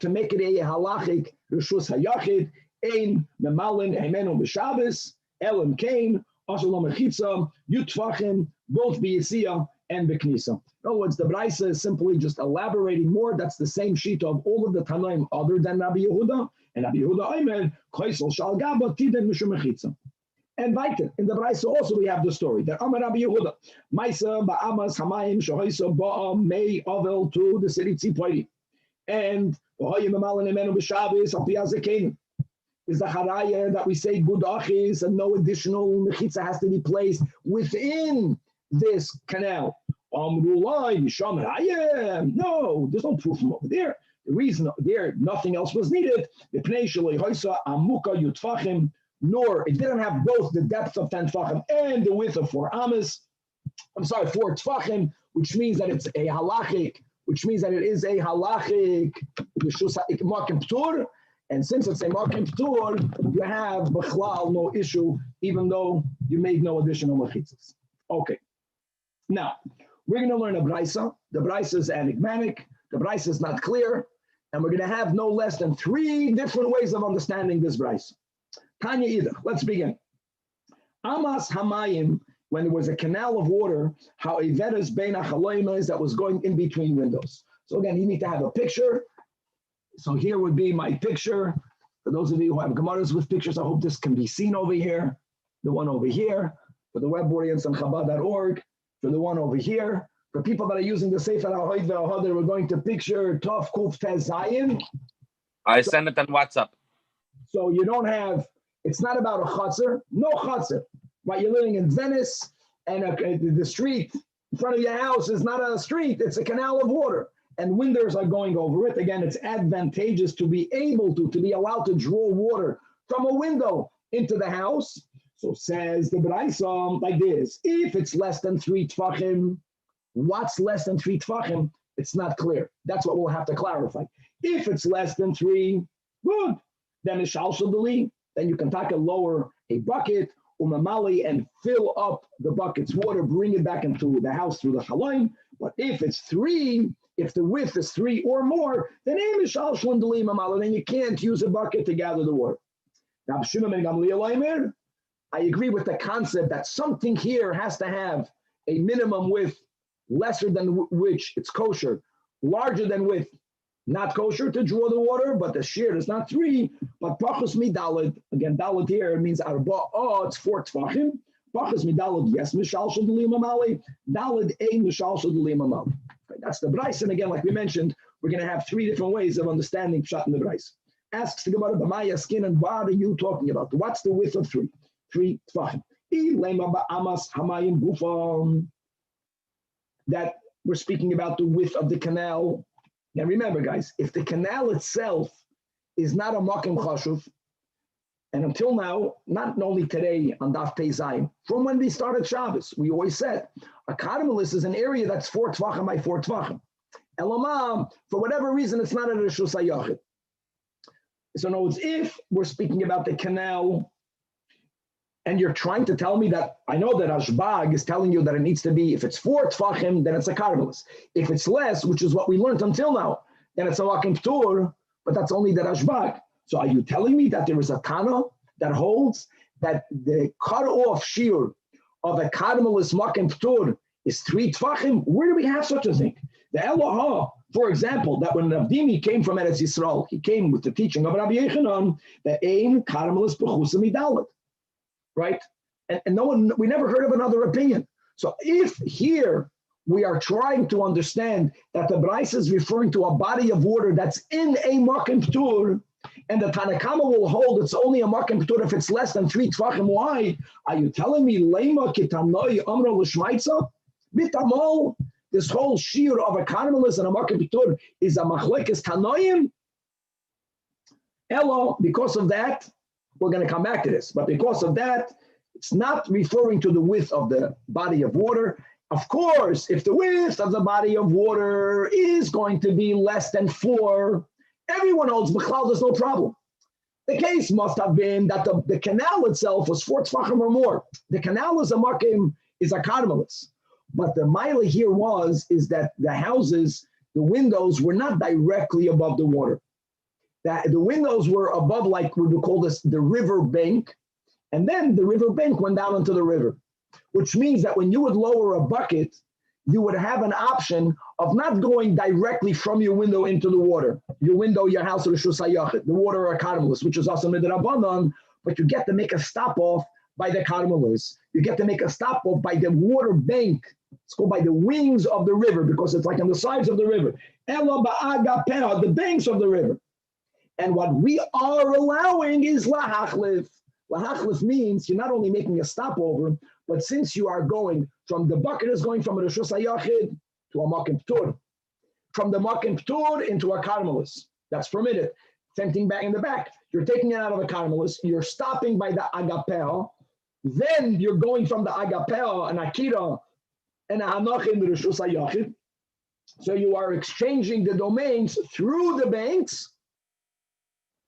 to make it a halachic reshus hayachid, ein memalin hemenu b'Shabbos, elam kain, ashalom mechitza, yutvachim, both b'yisiyah and b'knisa. In other words, the Braisa is simply just elaborating more. That's the same sheet of all of the Tanaim other than Rabbi Yehuda. And Rabbi Yehuda Omer, Koisel Shal Gaba Tiden Mishum Mechitza. And weiter, in the Braisa also we have the story that Amar Rabbi Yehuda, Maisa Ba'amas Hamayim Shohaisa Ba'a Mei Avel to the city Tzipori. And V'hoyim Amalan Emenu B'Shabbos Al Piyazekein. Is the Haraya that we say good achis and no additional Mechitza has to be placed within this canal. No, there's no proof from over there. The reason there nothing else was needed, nor it didn't have both the depth of 10 tfachim and the width of 4 amas. 4 tfachim, which means that it's a halachic, markim ptur. And since it's a markim ptur, you have b'chlal no issue, even though you made no additional mechitzas. Okay. Now, we're going to learn a Braisa. The Braisa is enigmatic. The Braisa is not clear. And we're going to have no less than 3 different ways of understanding this Braisa. Tanya either. Let's begin. Amas Hamayim, when there was a canal of water, how Iveres Bein HaChaloim is that was going in between windows. So again, you need to have a picture. So here would be my picture. For those of you who have Gemaras with pictures, I hope this can be seen over here. The one over here. For the web audience on Chabad.org. For the one over here, for people that are using the Sefer HaHoid VeHaHoder, we're going to picture Tov Kuf Tez Zayin. I send it on WhatsApp. So you don't have, it's not about a chutzner, no chutzner. Right, you're living in Venice, and the street in front of your house is not a street, it's a canal of water, and windows are going over it. Again, it's advantageous to be able to be allowed to draw water from a window into the house. So says the Braisa like this: if it's less than 3 tfachim, what's less than 3 tfachim? It's not clear. That's what we'll have to clarify. If it's less than 3, good. Then it's shalshadali. Then you can take lower a bucket, umamali, and fill up the bucket's water, bring it back into the house through the chalaim. But if it's 3, if the width is 3 or more, then then you can't use a bucket to gather the water. Now, I agree with the concept that something here has to have a minimum width lesser than which it's kosher, larger than width not kosher to draw the water, but the shiur is not 3, but pachos midalad. Again, dalad here means arba. Oh, it's 4 tfachim. Pachos midalad, yes, mishal shaduli mamali. Dalad ein mishal shaduli mamali. That's the Braisa. And again, like we mentioned, we're going to have 3 different ways of understanding pshat in the Braisa. Asks the Gemara, b'maya skin, and what are you talking about? What's the width of 3 tfachim? That we're speaking about the width of the canal. Now remember, guys, if the canal itself is not a makom chashuv, and until now, not only today on Daf Pei Zayin, from when we started Shabbos, we always said a cardinalist is an area that's 4 tvachim by 4 tvachim. Elamam, for whatever reason, it's not a reshus hayachid. So in other words, if we're speaking about the canal, and you're trying to tell me that, I know that Ashbag is telling you that it needs to be, if it's 4 tfachim, then it's a cardinalist. If it's less, which is what we learned until now, then it's a makom ptur, but that's only that Ashbag. So are you telling me that there is a Tana that holds that the cut-off shiur of a cardinalist makom ptur is 3 tfachim? Where do we have such a thing? The Elyahu, for example, that when Avdimi came from Eretz Yisrael, he came with the teaching of Rabbi Yechanan, that ein cardinalist b'chusa midalet. Right? And no one, we never heard of another opinion. So if here we are trying to understand that the Braisa is referring to a body of water that's in a makom ptur, and the Tanakama will hold it's only a makom ptur if it's less than 3 tfachim, why? Are you telling me lema kitanoi amro l'shmaitza? Bitamol, this whole shiur of a cardinalist and a makom ptur is a machlekes tanoim? Elo, because of that, we're going to come back to this, but because of that, it's not referring to the width of the body of water. Of course, if the width of the body of water is going to be less than 4, everyone holds b'chlal, there's no problem. The case must have been that the canal itself was 4 tfachim or more. The canal is a makom, is a cardinalist. But the mila here is that the houses, the windows were not directly above the water. that the windows were above, like we would call this the river bank, and then the river bank went down into the river, which means that when you would lower a bucket, you would have an option of not going directly from your window into the water, your window, your house, or the water or a cardinalist, which is also midrabanan, but you get to make a stop off by the cardinalist. You get to make a stop off by the water bank. It's called by the wings of the river because it's like on the sides of the river. The banks of the river. And what we are allowing is lahachlif. Lahachlif means you're not only making a stopover, but since you are going from the bucket is going from a reshus hayachid to a makim ptur, from the makim ptur into a karmelis, that's permitted. Same thing back in the back. You're taking it out of the karmelis, you're stopping by the agapel, then you're going from the agapel and akira and a hanachim to reshus hayachid. So you are exchanging the domains through the banks.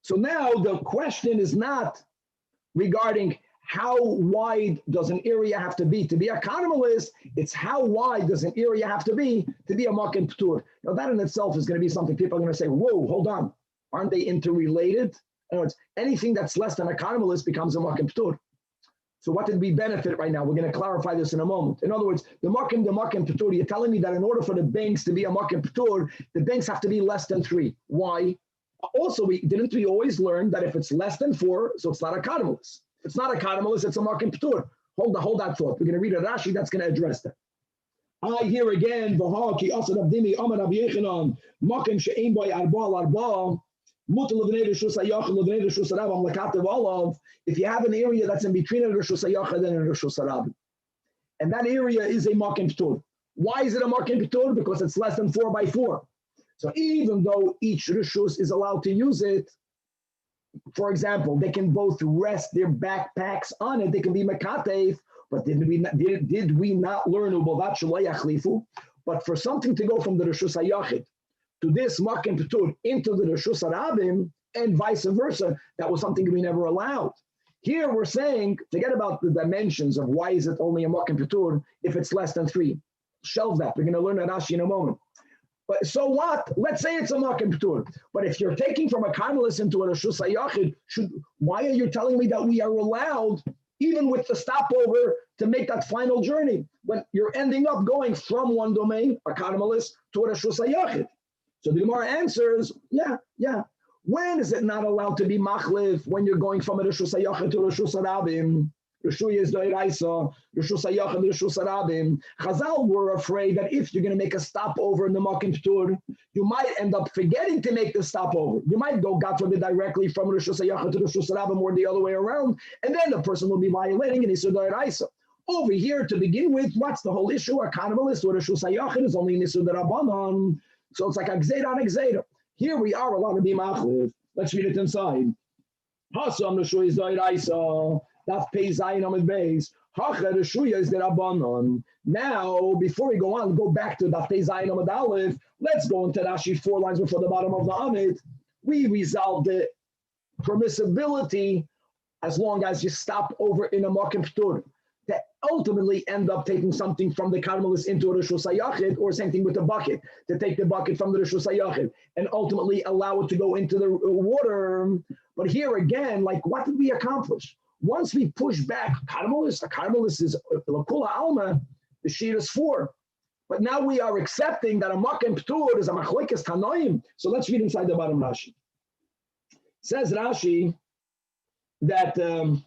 So now the question is not regarding how wide does an area have to be a carmelist, it's how wide does an area have to be a makim ptur. Now that in itself is going to be something people are going to say, whoa, hold on, aren't they interrelated? In other words, anything that's less than a carmelist becomes a makim ptur. So what did we benefit right now? We're going to clarify this in a moment. In other words, the makim ptur, you're telling me that in order for the banks to be a makim ptur, the banks have to be less than 3. Why? Also, didn't we always learn that if it's less than 4, so it's not a carmelist. If it's not a carmelist, it's a makim ptur. Hold that thought. We're going to read a Rashi that's going to address that. I hear again, if you have an area that's in between a reshus hayachid and a reshus harabim, and that area is a makim ptur. Why is it a makim ptur? Because it's less than 4 by 4. So even though each reshus is allowed to use it, for example, they can both rest their backpacks on it. They can be mekatev, but did we not learn u'bovat shelo yachlifu? But for something to go from the reshus hayachid to this makim ptur into the reshus harabim and vice versa, that was something we never allowed. Here we're saying, forget about the dimensions of why is it only a makim ptur if it's less than 3. Shelve that. We're going to learn that Rashi in a moment. But so what? Let's say it's a makim ptur. But if you're taking from a carmelist into a reshus hayachid, why are you telling me that we are allowed, even with the stopover, to make that final journey when you're ending up going from one domain, a carmelist, to a reshus hayachid? So the Gemara answers, yeah. When is it not allowed to be machlif when you're going from a reshus hayachid to reshus harabim? Reshuya is doiraisa, reshus hayachid, reshus harabim. Chazal were afraid that if you're going to make a stopover in the makim ptur, you might end up forgetting to make the stopover. You might go, God forbid, directly from reshus hayachid to reshus harabim or the other way around, and then the person will be violating and isur doiraisa. Over here, to begin with, what's the whole issue? A carmelist or reshus hayachid is only nisur derabanan, so it's like a gzeira on a gzeira. Here we are allowed to be machlif. Let's read it inside. Hassan reshuya is doiraisa. Daf pei zayin amid beis. Hacha reshuya is derabanan. Now, before we go on, go back to Daf pei zayin amid aleph. Let's go into Rashi 4 lines before the bottom of the amid. We resolved the permissibility as long as you stop over in a makim ptur. That ultimately end up taking something from the carmelist into a reshus hayachid, or same thing with the bucket, to take the bucket from the reshus hayachid and ultimately allow it to go into the water. But here again, like, what did we accomplish? Once we push back the carmelist is lakula alma, the shiur is 4. But now we are accepting that a makim ptur is a machlekes tanoim. So let's read inside the bottom Rashi. Says Rashi that the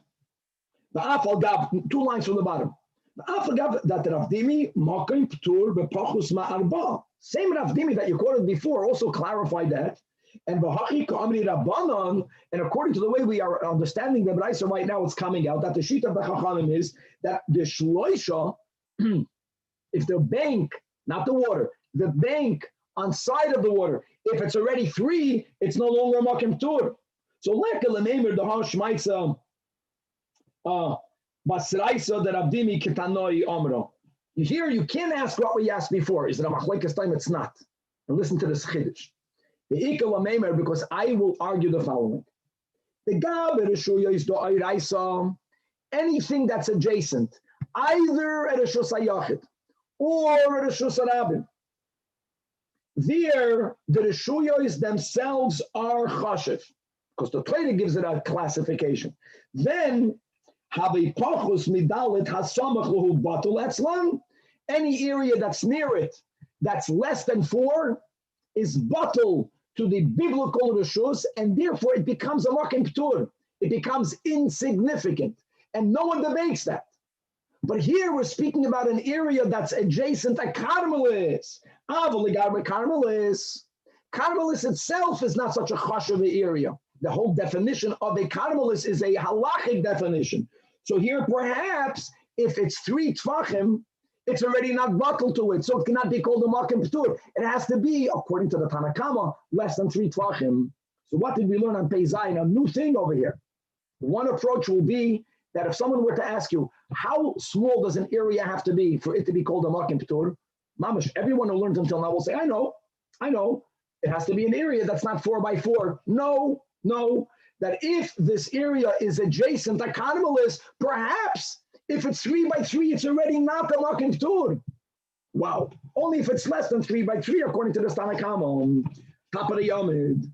afal gav, 2 lines from the bottom. The afal gav that Rav Dimi makim ptur bepachus ma'arba. Same Rav Dimi that you quoted before also clarified that. And v'hachi ka'amri rabbanon, and according to the way we are understanding the Braisa right now, it's coming out that the sheet of the Chachamim is that the shloisha, if the bank, not the water, the bank on side of the water, if it's already 3, it's no longer a makim ptur. So like a lememer the hashmaitza basraisa that abdimi ketanoi amro. Here you can't ask what we asked before. Is it a machlekes time? It's not. And listen to this chiddush. The ikal lememer, because I will argue the following. The gav reshuya is doiraisa, anything that's adjacent, either at a reshus hayachid or at a reshus harabim. there the reshuyos themselves are chashiv, because the Torah gives it a classification. Then havi pachus midalit hasamach lahu batul etzlan. Any area that's near it, that's less than 4, is batul to the biblical reshus, and therefore it becomes a makim ptur. It becomes insignificant, and no one debates that. But here we're speaking about an area that's adjacent to Carmelis. Carmelis itself is not such a chashuv area. The whole definition of a Carmelis is a halachic definition. So here perhaps if it's 3 tvachim, it's already not batal to it, so it cannot be called a makim ptur. It has to be, according to the Tanakh, less than 3 tvachim. So what did we learn on Pei Zayin? A new thing over here. One approach will be that if someone were to ask you, how small does an area have to be for it to be called a makim ptur? Mamash, everyone who learned until now will say, I know. It has to be an area that's not 4 by 4. No. That if this area is adjacent to Carmelis, perhaps if it's 3 by 3, it's already not a makim ptur. Wow. Only if it's less than 3 by 3, according to the Tanach, top of the Yomid.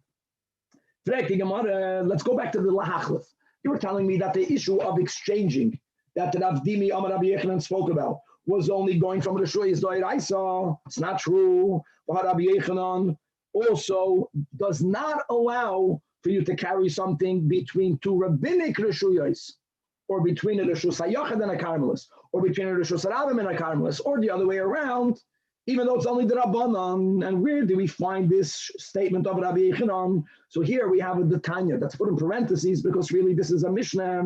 Let's go back to the Lahachlif. You were telling me that the issue of exchanging that the Rav Dimi Amar Rabbi Yechanan spoke about was only going from the Shuyas Doiraisa. It's not true. Rabbi Yechanan also does not allow for you to carry something between 2 rabbinic Rishuyas, or between a Rishus HaYachad and a Carmelis, or between a Rishus HaRabim and a Carmelis, or the other way around, even though it's only the Rabbanan. And where do we find this statement of Rabbi Yechanan? So here we have the Tanya that's put in parentheses because really this is a Mishnah.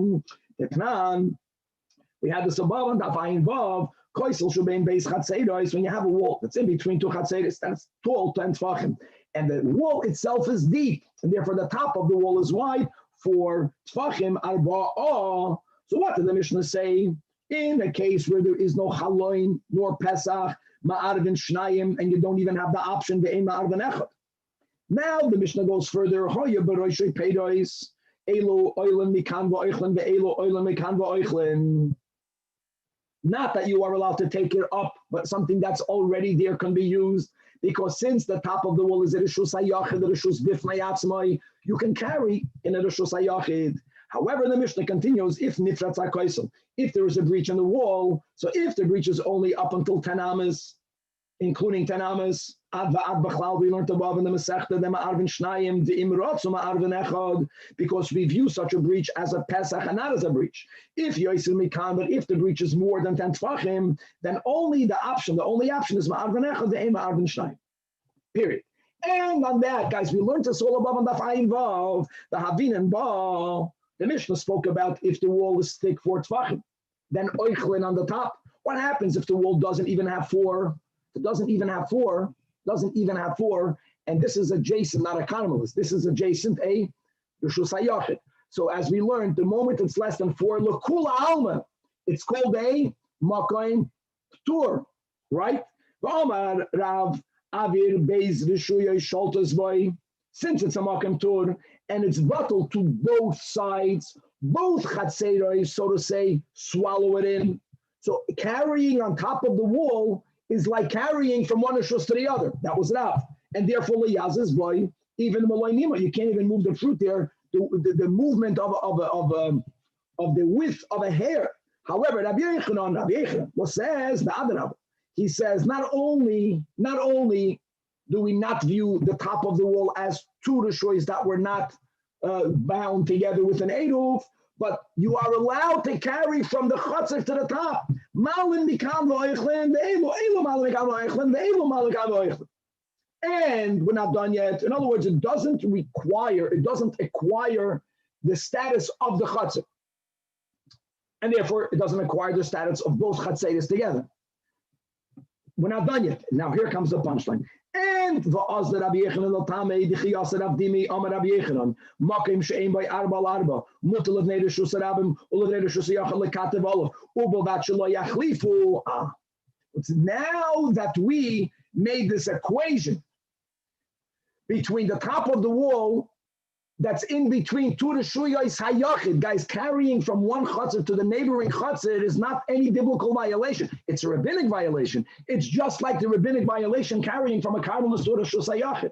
We had the above and Dafayin Vav, Koisel Shubein Beis Chatzeiros, when you have a wall that's in between 2 Chatzeiros, that's tall, 10 Tvachim. And the wall itself is deep, and therefore the top of the wall is wide for Tvachim Arba'ah. So what did the Mishnah say? In a case where there is no Chaloin nor Pesach, Ma'arvin Shnayim, and you don't even have the option to aim Ma'arvin Echad. Now the Mishnah goes further. Hoya Baroishay Peidois, Elo Oilen Mikan Va'oichlin, Ve'elo Oilen Mikan Va'oichlin. Not that you are allowed to take it up, but something that's already there can be used, because since the top of the wall is a Rishus HaYachid, a Rishus Bifnei Atzmai, you can carry in a Rishus HaYachid. However, the Mishnah continues, if Nifratz HaKoisel, if there is a breach in the wall, so if the breach is only up until 10 amas, including 10 amas, Ad Va'ad B'chlal, we learned above in the Masechta, the Ma'arvin Shnayim, the Imrotzu Ma'arvin Echad, because we view such a breach as a Pesach and not as a breach. If Yoisil Mikan, but if the breach is more than 10 Tvachim, then the only option is Ma'arvin Echad, the Ma'arvin Shnayim. Period. And on that, guys, we learned this all above on the Fayin Vav, the Havin and Ba. The Mishnah spoke about if the wall is thick 4 Tvachim, then Oichlin on the top. What happens if the wall doesn't even have 4? It doesn't even have 4, and this is adjacent, not a Carmelis. This is adjacent a Rishus HaYachid. So as we learned, the moment it's less than 4, L'kula Alma, it's called a Makom Ptur, right? V'amar Rav Avir Beis Rishuyos Sholtos Boy, since it's a Makom Ptur, and it's batal to both sides, both Chatzeiros, so to say, swallow it in. So carrying on top of the wall is like carrying from one Rishus to the other. That was enough. And therefore, Yaz's boy, even Maloinima, you can't even move the fruit there, the movement of the width of a hair. However, Rabbi Yechanan says, the other Rabbi, he says, not only do we not view the top of the wall as 2 Rishois that were not bound together with an Eruv, but you are allowed to carry from the Chatzar to the top. And we're not done yet. In other words, it doesn't acquire the status of the Chatzar. And therefore, it doesn't acquire the status of both Chatzeres together. We're not done yet. Now here comes the punchline. And va'az Rabbi Yechanan l'tamei d'chiyas Rav Dimi Amar Rabbi Yechanan makim she'ein by arba l'arba mutal of neder shus rabim ul neder shus yachal lekatev olav u'bovat shelo yachlifu. It's now that we made this equation between the top of the wall that's in between two reshuyos hayachid, guys, carrying from one chutzner to the neighboring chutzner is not any biblical violation. It's a rabbinic violation. It's just like the rabbinic violation carrying from a karmelis to a reshus hayachid.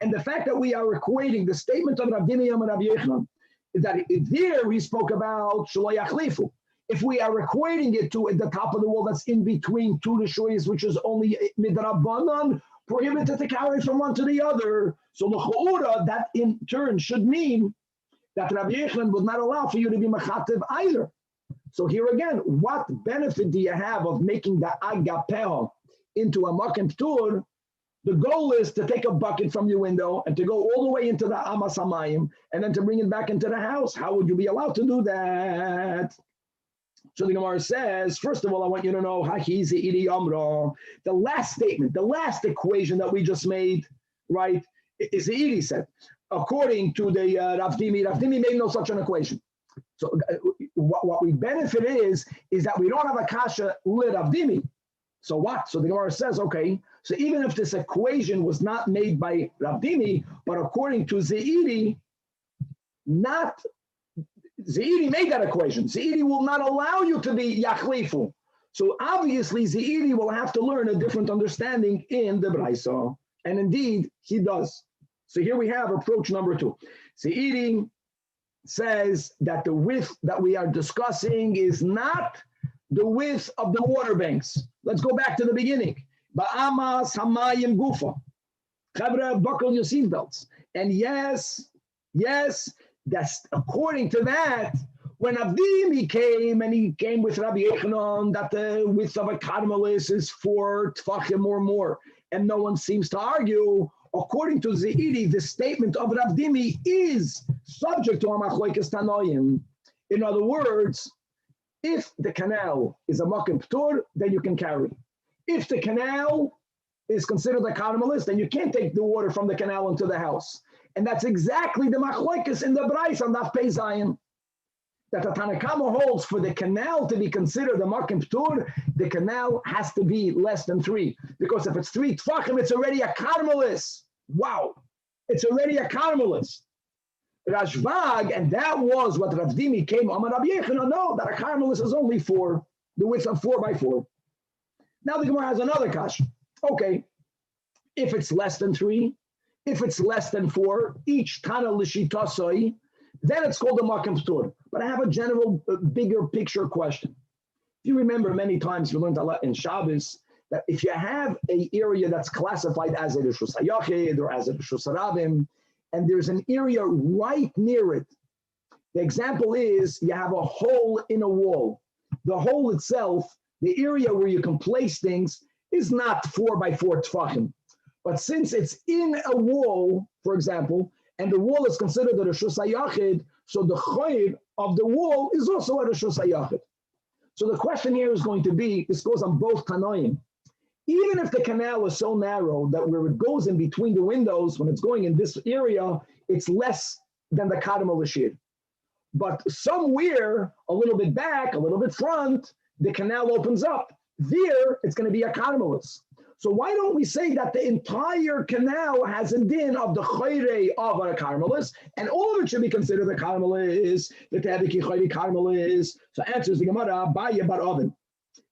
And the fact that we are equating the statement of Rav Dimi and Rav Yochanan, that there we spoke about shelo yachlifu. If we are equating it to the top of the wall that's in between two reshuyos, which is only midrabanan, prohibited to carry from one to the other. So l'chu'ura, that in turn should mean that Rabbi Yochanan would not allow for you to be mechatev either. So here again, what benefit do you have of making the agapeh into a makom ptur? The goal is to take a bucket from your window and to go all the way into the amas hamayim and then to bring it back into the house. How would you be allowed to do that? So the Gemara says, first of all, I want you to know, the last statement, the last equation that we just made, right, is the Iri said. According to the Rav Dimi made no such an equation. So what we benefit is that we don't have a kasha lit Rav Dimi. So what? So the Gemara says, okay, so even if this equation was not made by Rav Dimi, but according to Zeiri, Zeiri made that equation. Zeiri will not allow you to be yachlifu. So obviously Zeiri will have to learn a different understanding in the Braisa. And indeed, he does. So here we have approach number 2. Zeiri says that the width that we are discussing is not the width of the water banks. Let's go back to the beginning. Ba'amas hamayim gufa. Chavra, buckle your seatbelts. And yes, that's according to that, when Avdimi came, and he came with Rabbi Yochanan, that the width of a karmelis is 4 tfachim or more, and no one seems to argue. According to Zeiri, the statement of Rav Dimi is subject to a machlokes tanoim. In other words, if the canal is a makom ptur, then you can carry. If the canal is considered a karmelis, then you can't take the water from the canal into the house. And that's exactly the machlokes in the Braisa on Daf Pei Zayin. That the Tanach holds for the canal to be considered a makom ptur, the canal has to be less than 3. Because if it's 3 tfachim, it's already a karmelis. Wow. It's already a karmelis. Rashvag, and that was what Rav Dimi came on Rabbi Yochanan. No, that a karmelis is only 4, the width of 4 by 4. Now the Gemara has another kash. Okay, if it's less than 3, if it's less than 4, each tana l'shitasoi, then it's called a makom ptur. But I have a general, bigger picture question. If you remember, many times we learned a lot in Shabbos that if you have an area that's classified as a reshus hayachid or as a reshus harabim, and there's an area right near it, the example is you have a hole in a wall. The hole itself, the area where you can place things, is not 4 by 4 tfachim. But since it's in a wall, for example, and the wall is considered a reshus hayachid, so the chayr of the wall is also a reshus hayachid. So the question here is going to be, this goes on both tanoim. Even if the canal is so narrow that where it goes in between the windows, when it's going in this area, it's less than the kadam l'shir. But somewhere, a little bit back, a little bit front, the canal opens up. There, it's going to be a karmelis. So why don't we say that the entire canal has a din of the chayre of a karmelis, and all of it should be considered a karmelis, the tebiki chayre karmelis? So answers the Gemara, Baya bar Oven.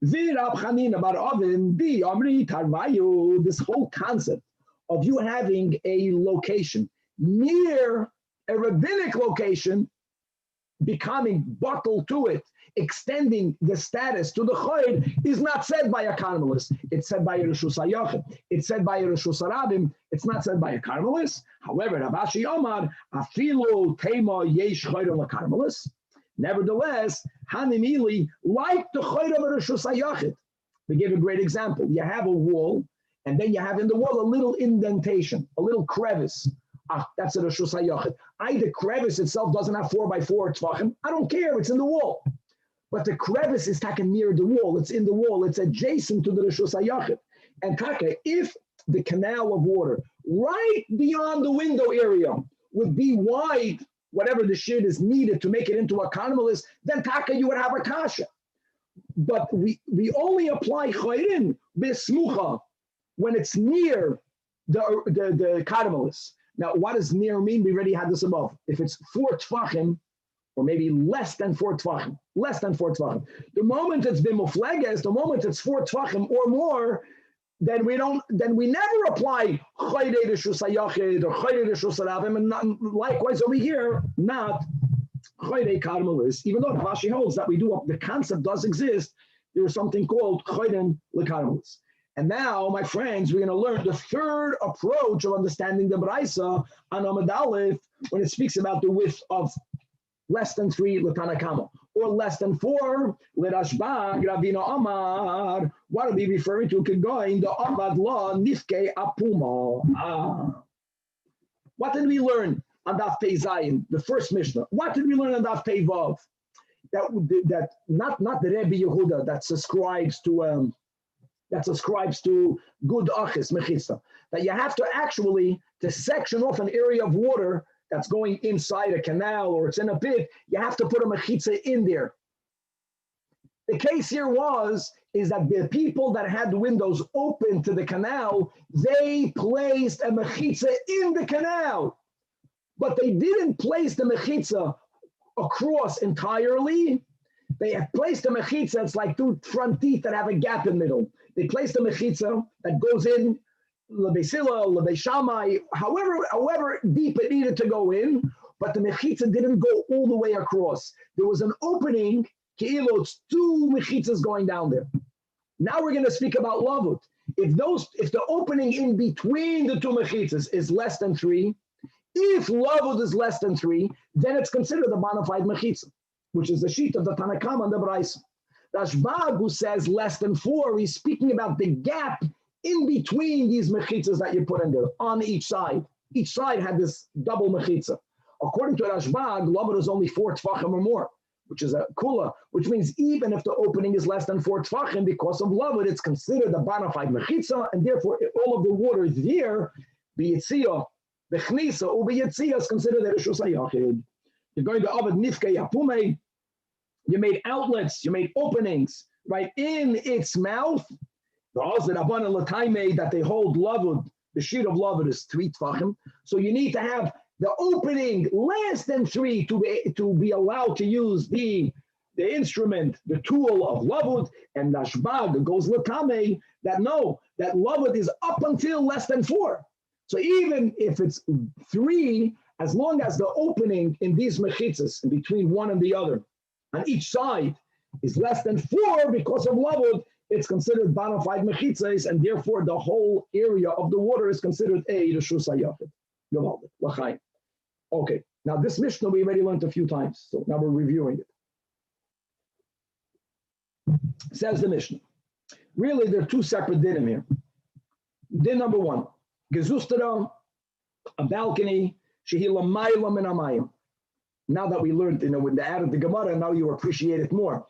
Virab Chanina bar Oven, the Amri Tarvayu, this whole concept of you having a location near a rabbinic location, becoming buckled to it, extending the status to the chayr, is not said by a karmelis. It's said by a reshus hayachid. It's said by a reshus harabim. It's not said by a karmelis. However, Rav Ashi Omar, afilu tema yesh chayr lekarmelis. Nevertheless, hanimili, like the chayr of a reshus hayachid. We give a great example. You have a wall, and then you have in the wall a little indentation, a little crevice. That's a reshus hayachid. The crevice itself doesn't have 4 by 4 tefachim. I don't care. It's in the wall. But the crevice is taken near the wall. It's in the wall. It's adjacent to the reshus hayachid. And taka, if the canal of water right beyond the window area would be wide, whatever the shid is needed to make it into a karmelis, then taka, you would have a kasha. But we only apply chayrin bismucha when it's near the karmelis. Now, what does near mean? We already had this above. If it's 4 tvachim, or maybe less than 4 tvachim, the moment it's been mufleges, the moment it's 4 tvachim or more, then we never apply chayre reshus hayachid or chayre reshus haravim, and likewise over here, not chayre karmelis. Even though Rashi holds that we do, the concept does exist, there is something called chayren lekarmelis. And now, my friends, we're going to learn the third approach of understanding the Braisa on Amud Aleph when it speaks about the width of less than 3 l'Tanakama, or less than 4 l'Rashba Ravina Amar. What are we referring to? Kegoin the Avad Law Nifke Apuma. What did we learn on Daf Pei Zayin, the first Mishnah? What did we learn on Daf Pei Vav? That not the Rebbe Yehuda that subscribes to good achis mechitza, that you have to actually, to section off an area of water that's going inside a canal or it's in a pit, you have to put a mechitza in there. The case here is that the people that had the windows open to the canal, they placed a mechitza in the canal, but they didn't place the mechitza across entirely. They have placed a mechitza, it's like 2 front teeth that have a gap in the middle. They placed a mechitza that goes in, lebeisila, lebeishamai, however deep it needed to go in, but the mechitza didn't go all the way across. There was an opening, it's 2 mechitzas going down there. Now we're going to speak about lavut. If the opening in between the 2 mechitzas is less than 3, if lavut is less than 3, then it's considered a bona fide mechitza, which is the sheet of the Tanakh and the Braisa. Rashbag, who says less than 4, he's speaking about the gap in between these mechitzas that you put in there on each side. Each side had this double mechitza. According to Rashbag, lavut is only 4 tvachim or more, which is a kula, which means even if the opening is less than 4 tvachim, because of lavut, it's considered a bona fide mechitza, and therefore all of the water there, b'yitzia, b'chnisa, or b'yitzia, is considered a reshus hayachid. You're going to avad nifke yapume. You made outlets, you made openings, right, in its mouth. That they hold lavud, the sheet of lavud is 3 tvachim. So you need to have the opening less than 3 to be allowed to use the instrument, the tool of lavud. And Rashbag goes l'tamei that lavud is up until less than 4. So even if it's 3, as long as the opening in these mechitzas, in between one and the other, on each side is less than 4 because of lavud, it's considered bona fide mechitzas, and therefore the whole area of the water is considered a reshus hayachid. Okay, now this Mishnah we already learned a few times, so now we're reviewing it. Says the Mishnah. Really, there are 2 separate dinim here. Din number 1, gezustara, a balcony, shehila mayla min amayim. Now that we learned, when they added the Gemara, now you appreciate it more.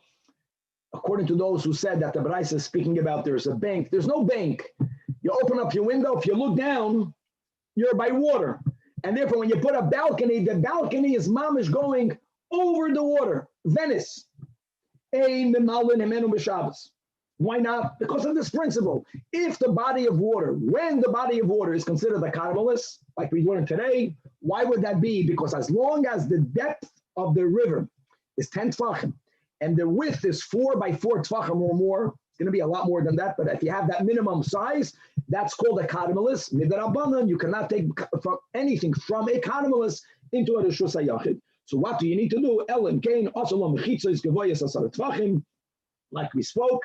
According to those who said that the Braisa is speaking about there's a bank, there's no bank. You open up your window, if you look down, you're by water. And therefore, when you put a balcony, the balcony is mamish going over the water. Venice. Why not? Because of this principle. If the body of water, when the body of water is considered a carmelis, like we learned today, why would that be? Because as long as the depth of the river is 10 tvachim, and the width is 4 by 4 tvachim or more, it's going to be a lot more than that, but if you have that minimum size, that's called a carmelis. Midarabanan, you cannot take anything from a carmelis into a reshus hayachid. So what do you need to do? Ellen Kain, Asalam Mechitza is Gevoyas Asar Tvachim, like we spoke.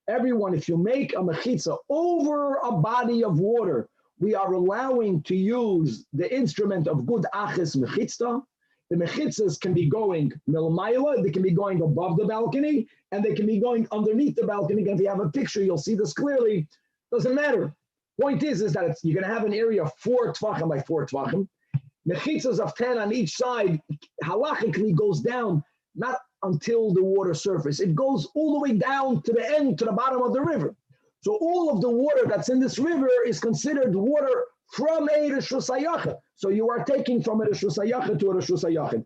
Everyone, if you make a mechitza over a body of water, we are allowing to use the instrument of good achis mechitza. The mechitzas can be going milmayla, they can be going above the balcony, and they can be going underneath the balcony. And if you have a picture, you'll see this clearly. Doesn't matter. Point is that you're going to have an area of 4 tvachim by 4 tvachim. Mechitzas of 10 on each side, halachically goes down, not until the water surface. It goes all the way down to the end, to the bottom of the river. So all of the water that's in this river is considered water from a reshus hayachid. So you are taking from a reshus hayachid to a reshus hayachid.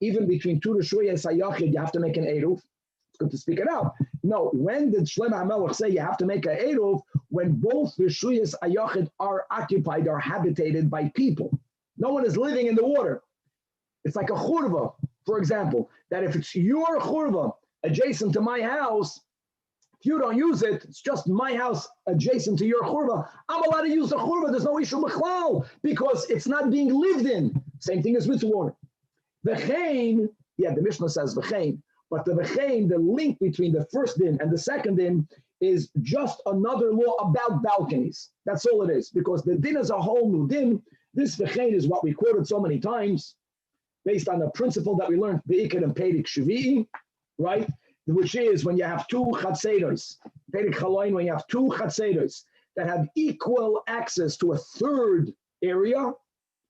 Even between 2 reshus hayachid, you have to make an eruv. It's good to speak it out. No, when did Shlomo HaMelech say you have to make an eruv? when both Rishuyas Ayachid are occupied, are habitated by people. No one is living in the water. It's like a churva, for example, that if it's your churva adjacent to my house, if you don't use it, it's just my house adjacent to your churva, I'm allowed to use the churva. There's no issue b'chlal because it's not being lived in. Same thing as with water. V'chein, yeah, the Mishnah says v'chein, but the v'chein, the link between the first din and the second din is just another law about balconies. That's all it is, because the din is a whole new din. This v'chein is what we quoted so many times, based on a principle that we learned, Be'ikad and Peirik Shvi'i, right? Which is when you have two chatzeros, Peirik Chaloin, when you have two chatzeros that have equal access to a third area,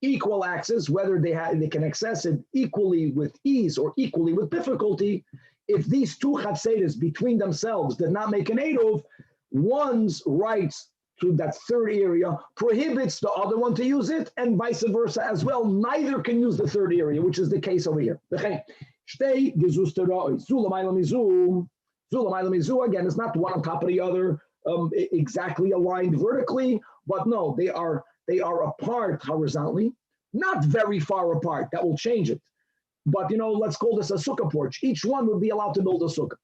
equal access, whether they can access it equally with ease or equally with difficulty. If these two chatzeros between themselves did not make an eruv, one's rights to that third area prohibits the other one to use it, and vice versa as well. Neither can use the third area, which is the case over here. Again, it's not one on top of the other, exactly aligned vertically, but no, they are apart horizontally, not very far apart. That will change it. But let's call this a sukkah porch. Each one would be allowed to build a sukkah.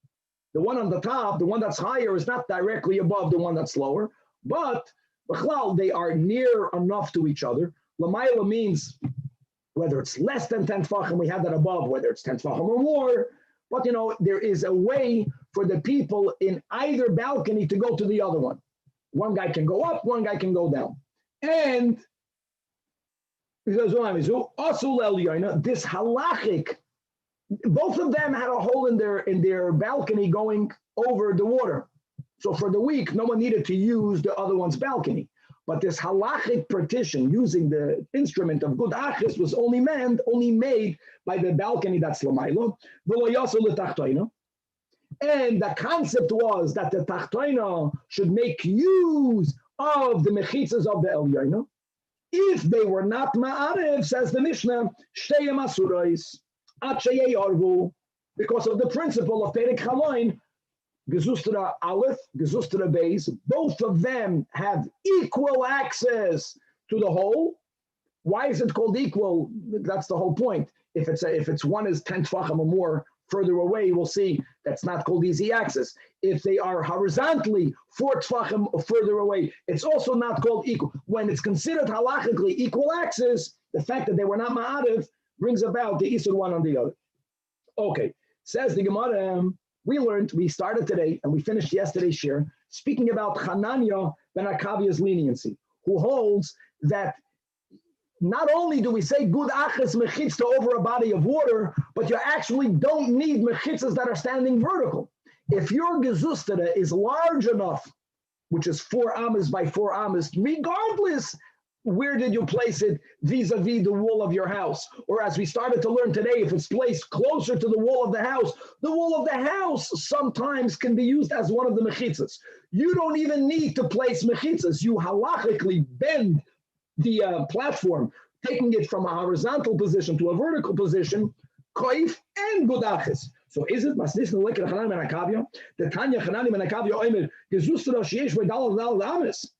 The one on the top, the one that's higher, is not directly above the one that's lower. But they are near enough to each other. Lamayla means whether it's less than 10 tefachim, we have that above, whether it's 10 tefachim or more. But there is a way for the people in either balcony to go to the other one. One guy can go up, one guy can go down. And this halachic, both of them had a hole in their balcony going over the water. So for the week, no one needed to use the other one's balcony. But this halachic partition using the instrument of good achis was only made by the balcony that's l'maylo. And the concept was that the tachtoina should make use of the mechitzas of the Elyahu. If they were not ma'arev, says the Mishnah, shteyem asurais, at sheyei arvu, because of the principle of Perek Chaloin, Gezustra Aleph, Gezustra Beis, both of them have equal access to the hole. Why is it called equal? That's the whole point. If it's one is 10 tefachim or more further away, we'll see that's not called easy access. If they are horizontally 4 tefachim or further away, it's also not called equal. When it's considered halachically equal access, the fact that they were not ma'arev brings about the isur one on the other. Okay, says the Gemara. We started today and we finished yesterday's shiur speaking about Hananya ben Akavia's leniency, who holds that not only do we say good achas mechitza over a body of water, but you actually don't need mechitzas that are standing vertical. If your gezustada is large enough, which is 4 amas by 4 amas, regardless where did you place it vis-a-vis the wall of your house? Or as we started to learn today, if it's placed closer to the wall of the house sometimes can be used as one of the mechitzas. You don't even need to place mechitzas. You halachically bend the platform, taking it from a horizontal position to a vertical position, koif and gudachis. So is it masnis nelekar Hanan ben Akavia? The Tanya Hanan ben Akavia oimer gezustra sheyesh v'dal amis.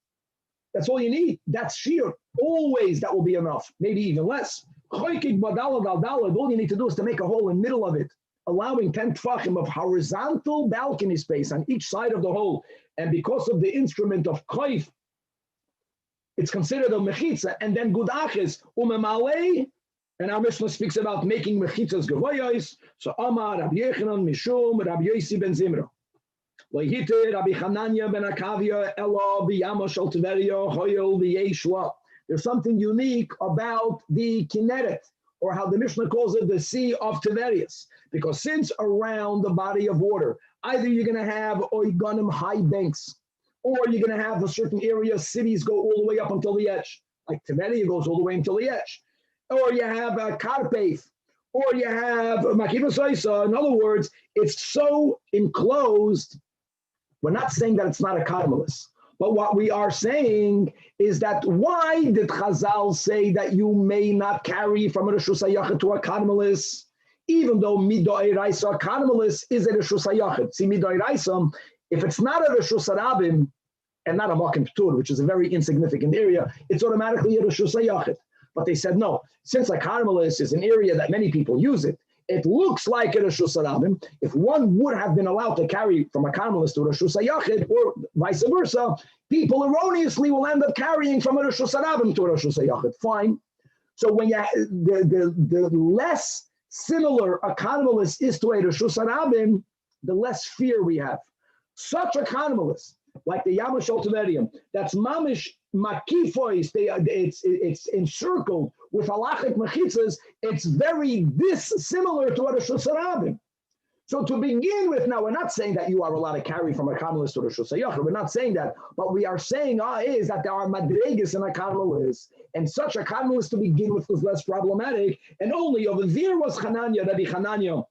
That's all you need. That's shiur. Always that will be enough. Maybe even less. All you need to do is to make a hole in the middle of it, allowing 10 tefachim of horizontal balcony space on each side of the hole. And because of the instrument of koif, it's considered a mechitza. And then gudachis umemale. And our Mishnah speaks about making mechitzas gevoyos. So Amar Rabbi Yechanan Mishum Rabbi Yosi ben Zimra. Rabbi Hananya ben Akavia Elo b'yama shel Tiveria hoyol v'yeshua. There's something unique about the Kinneret, or how the Mishnah calls it, the Sea of Tiberias, because since around the body of water, either you're going to have oiganim high banks, or you're going to have a certain area, cities go all the way up until the edge, like Tiberia goes all the way until the edge, or you have a Karpeth, or you have Makiva Soisa. In other words, it's so enclosed. We're not saying that it's not a Karmelis, but what we are saying is that why did Chazal say that you may not carry from a Reshus HaYachid to a Karmelis, even though Midoiraisa a Karmelis is a Reshus HaYachid? See, Midoiraisa, if it's not a Reshus HaRabim, and not a makim ptur, which is a very insignificant area, it's automatically a reshus hayachid. But they said no, since a karmelis is an area that many people use it, it looks like a reshus harabim. If one would have been allowed to carry from a karmelis to a reshus hayachid, or vice versa, people erroneously will end up carrying from a reshus harabim to a reshus hayachid. Fine. So when you the less similar a karmelis is to a reshus harabim, the less fear we have. Such a karmelis, like the Yamashol Teverium, that's mamish makifois, it's encircled with halachic mechitzas, it's very dissimilar to a reshus harabim. So to begin with, now we're not saying that you are allowed to carry from a karmelis to a reshus hayachid. We're not saying that, but we are saying is that there are madregas in a karmelis, and such a karmelis to begin with was less problematic, and only over there was Hananya, Rabbi Hananya,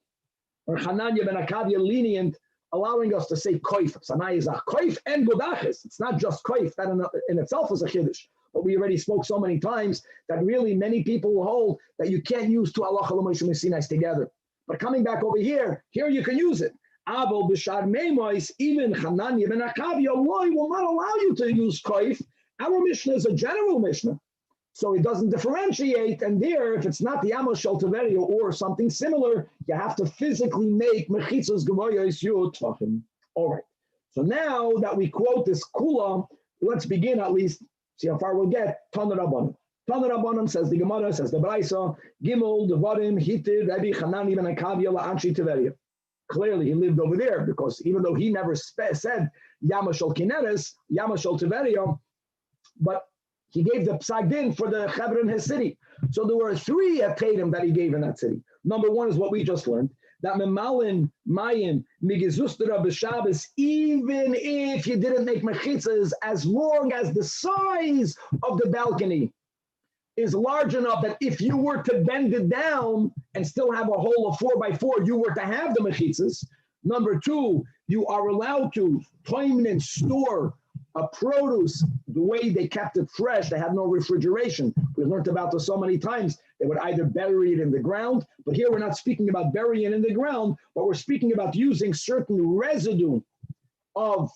or Hananya ben Akavia lenient, allowing us to say koif. Sanai is a koif and godachis. It's not just koif. That in itself is a chiddush. But we already spoke so many times that really many people hold that you can't use two halacha l'moshe mesinais together. But coming back over here you can use it. Avol b'shar meimois, even Hananya ben Akavia, will not allow you to use koif. Our Mishnah is a general Mishnah. So it doesn't differentiate, and there, if it's not the Amos Shel Teveria or something similar, you have to physically make mechitzos gemoyos yud tvachim. All right. So now that we quote this kula, let's begin at least, see how far we'll get. Tanach Rabbanim. Tanach Rabbanim says the Gemara, says the Braisa, Gimel, Devarim, Hitir, Rabbi Hanani ben Akavia la'anshi Teveria. Clearly, he lived over there, because even though he never said Yama Shel Kineres, Yama Shel Teveria, but he gave the psak din for the Chevron in his city. So there were 3 tatum that he gave in that city. Number 1 is what we just learned, that memalin mayim migizustera b'Shabbos, even if you didn't make mechitzas, as long as the size of the balcony is large enough that if you were to bend it down and still have a hole of 4x4, you were to have the mechitzas. Number 2, you are allowed to time and store a produce the way they kept it fresh. They had no refrigeration. We learned about this so many times. They would either bury it in the ground, but here we're not speaking about burying it in the ground, but we're speaking about using certain residue of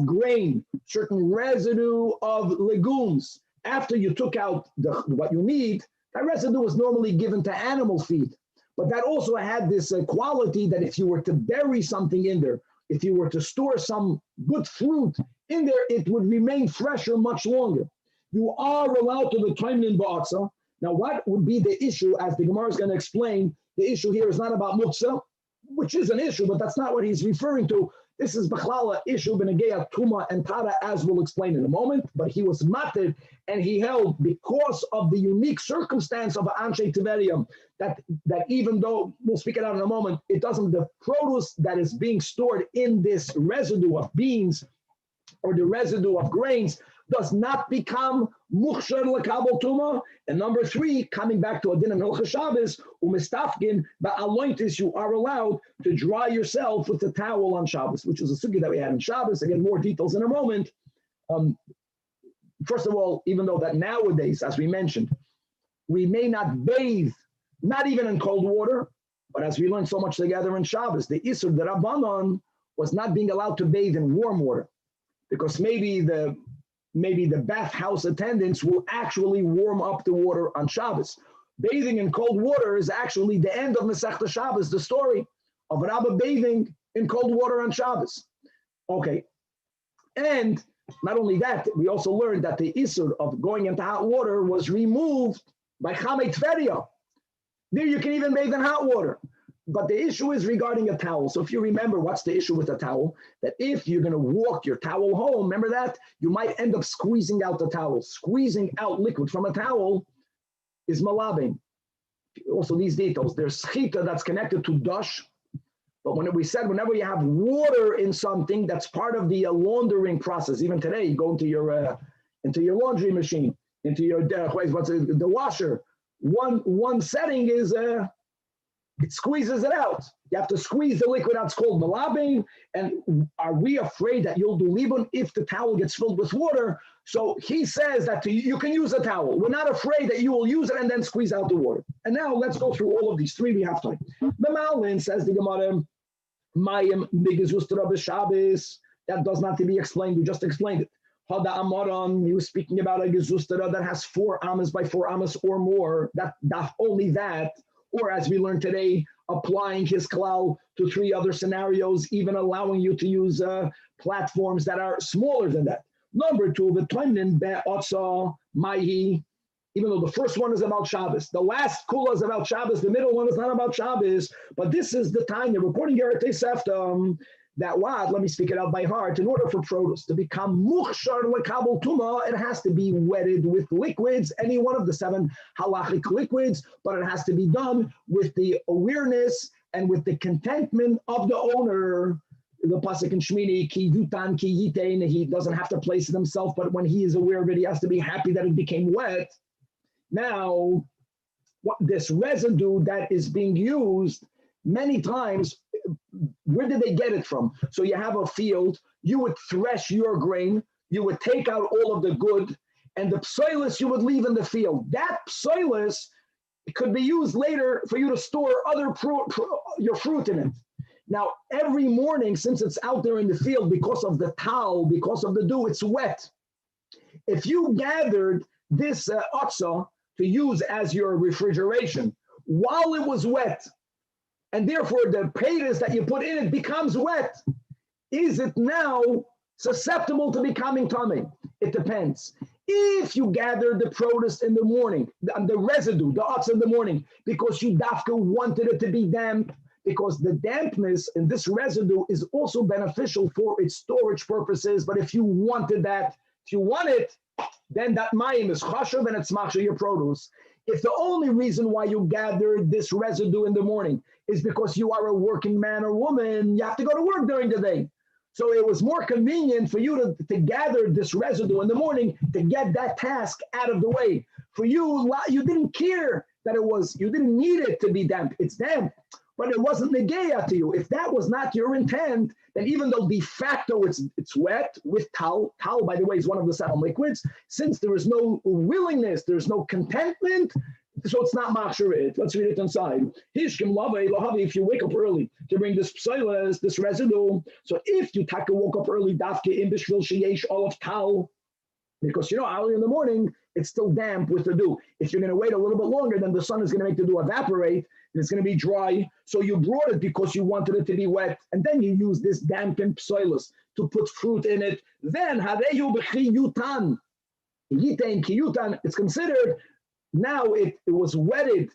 grain, certain residue of legumes. After you took out what you need, that residue was normally given to animal feed. But that also had this quality that if you were to bury something in there, if you were to store some good fruit in there, it would remain fresher much longer. You are allowed to the time in ba'atza. Now, what would be the issue, as the Gemara is going to explain? The issue here is not about muktzah, which is an issue, but that's not what he's referring to. This is Bechlala issue b'negeya tuma and tara, as we'll explain in a moment. But he was mated, and he held, because of the unique circumstance of Anshe Tiverium, that even though we'll speak it out in a moment, it doesn't, the produce that is being stored in this residue of beans or the residue of grains does not become muchshar lekabel tuma. And number 3, coming back to Adin and Hilchos Shabbos, umistafgin ba'alointis, you are allowed to dry yourself with a towel on Shabbos, which is a sugya that we had in Shabbos. Again, more details in a moment. First of all, even though that nowadays, as we mentioned, we may not bathe, not even in cold water, but as we learned so much together in Shabbos, the Isur, the Rabbanon, was not being allowed to bathe in warm water, because maybe the bathhouse attendants will actually warm up the water on Shabbos. Bathing in cold water is actually the end of Masechta Shabbos, the story of Rabbah bathing in cold water on Shabbos. Okay, and not only that, we also learned that the Isur of going into hot water was removed by Chamei Tveria. There you can even bathe in hot water. But the issue is regarding a towel. So if you remember, what's the issue with a towel? That if you're going to walk your towel home, remember that? You might end up squeezing out the towel. Squeezing out liquid from a towel is malabing. Also these details, there's schita that's connected to dash. But when we said, whenever you have water in something, that's part of the laundering process. Even today, you go into your laundry machine, into your the washer. One setting is it squeezes it out. You have to squeeze the liquid out. It's called malabing. And are we afraid that you'll do libun if the towel gets filled with water? So he says that you can use a towel. We're not afraid that you will use it and then squeeze out the water. And now let's go through all of these 3. We have time. Memalin, says the Gemara, Mayim migizustera b'Shabbos. That does not have to be explained. We just explained it. Hada Amaran, he was speaking about a gezustara that has 4 amas by 4 amas or more, that only that, or as we learned today, applying his klal to 3 other scenarios, even allowing you to use platforms that are smaller than that. Number 2, the Toimnin be'otza maihi, even though the first one is about Shabbos, the last kula is about Shabbos, the middle one is not about Shabbos, but this is the time they're reporting here at Tesefta that what, let me speak it out by heart, in order for produce to become mukhshar lekabel tuma, it has to be wetted with liquids, any one of the 7 halachic liquids, but it has to be done with the awareness and with the contentment of the owner. The pasuk in Shmini, ki yutan ki yitein, he doesn't have to place it himself, but when he is aware of it, he has to be happy that it became wet. Now, what this residue that is being used many times, where did they get it from? So you have a field, you would thresh your grain, you would take out all of the good, and the psoilus you would leave in the field. That psoilus could be used later for you to store your fruit in it. Now, every morning, since it's out there in the field, because of the towel, because of the dew, it's wet. If you gathered this otzah to use as your refrigeration while it was wet, and therefore the potatoes that you put in it becomes wet, is it now susceptible to becoming tummy? It depends. If you gather the produce in the morning, the residue, the otzah in the morning, because you dafka wanted it to be damp, because the dampness in this residue is also beneficial for its storage purposes. But if you wanted that, if you want it, then that mayim is chashuv and it's machshir your produce. If the only reason why you gathered this residue in the morning is because you are a working man or woman, you have to go to work during the day. So it was more convenient for you to gather this residue in the morning to get that task out of the way. For you, you didn't care that you didn't need it to be damp. It's damp, but it wasn't negeya to you. If that was not your intent, then even though de facto it's wet with towel, by the way, is one of the 7 liquids, since there is no willingness, there's no contentment, so it's not machsharit. Let's read it inside. Hishkim lavei lahavi, if you wake up early to bring this psoilus, this residue. So if you woke up early, dafke in bishvil sheyesh all of towel, because early in the morning, it's still damp with the dew. If you're going to wait a little bit longer, then the sun is going to make the dew evaporate, and it's going to be dry. So you brought it because you wanted it to be wet, and then you use this dampened psoilus to put fruit in it. Then hareyu b'chiyutan, yitain kiyutan. It's considered now it was wetted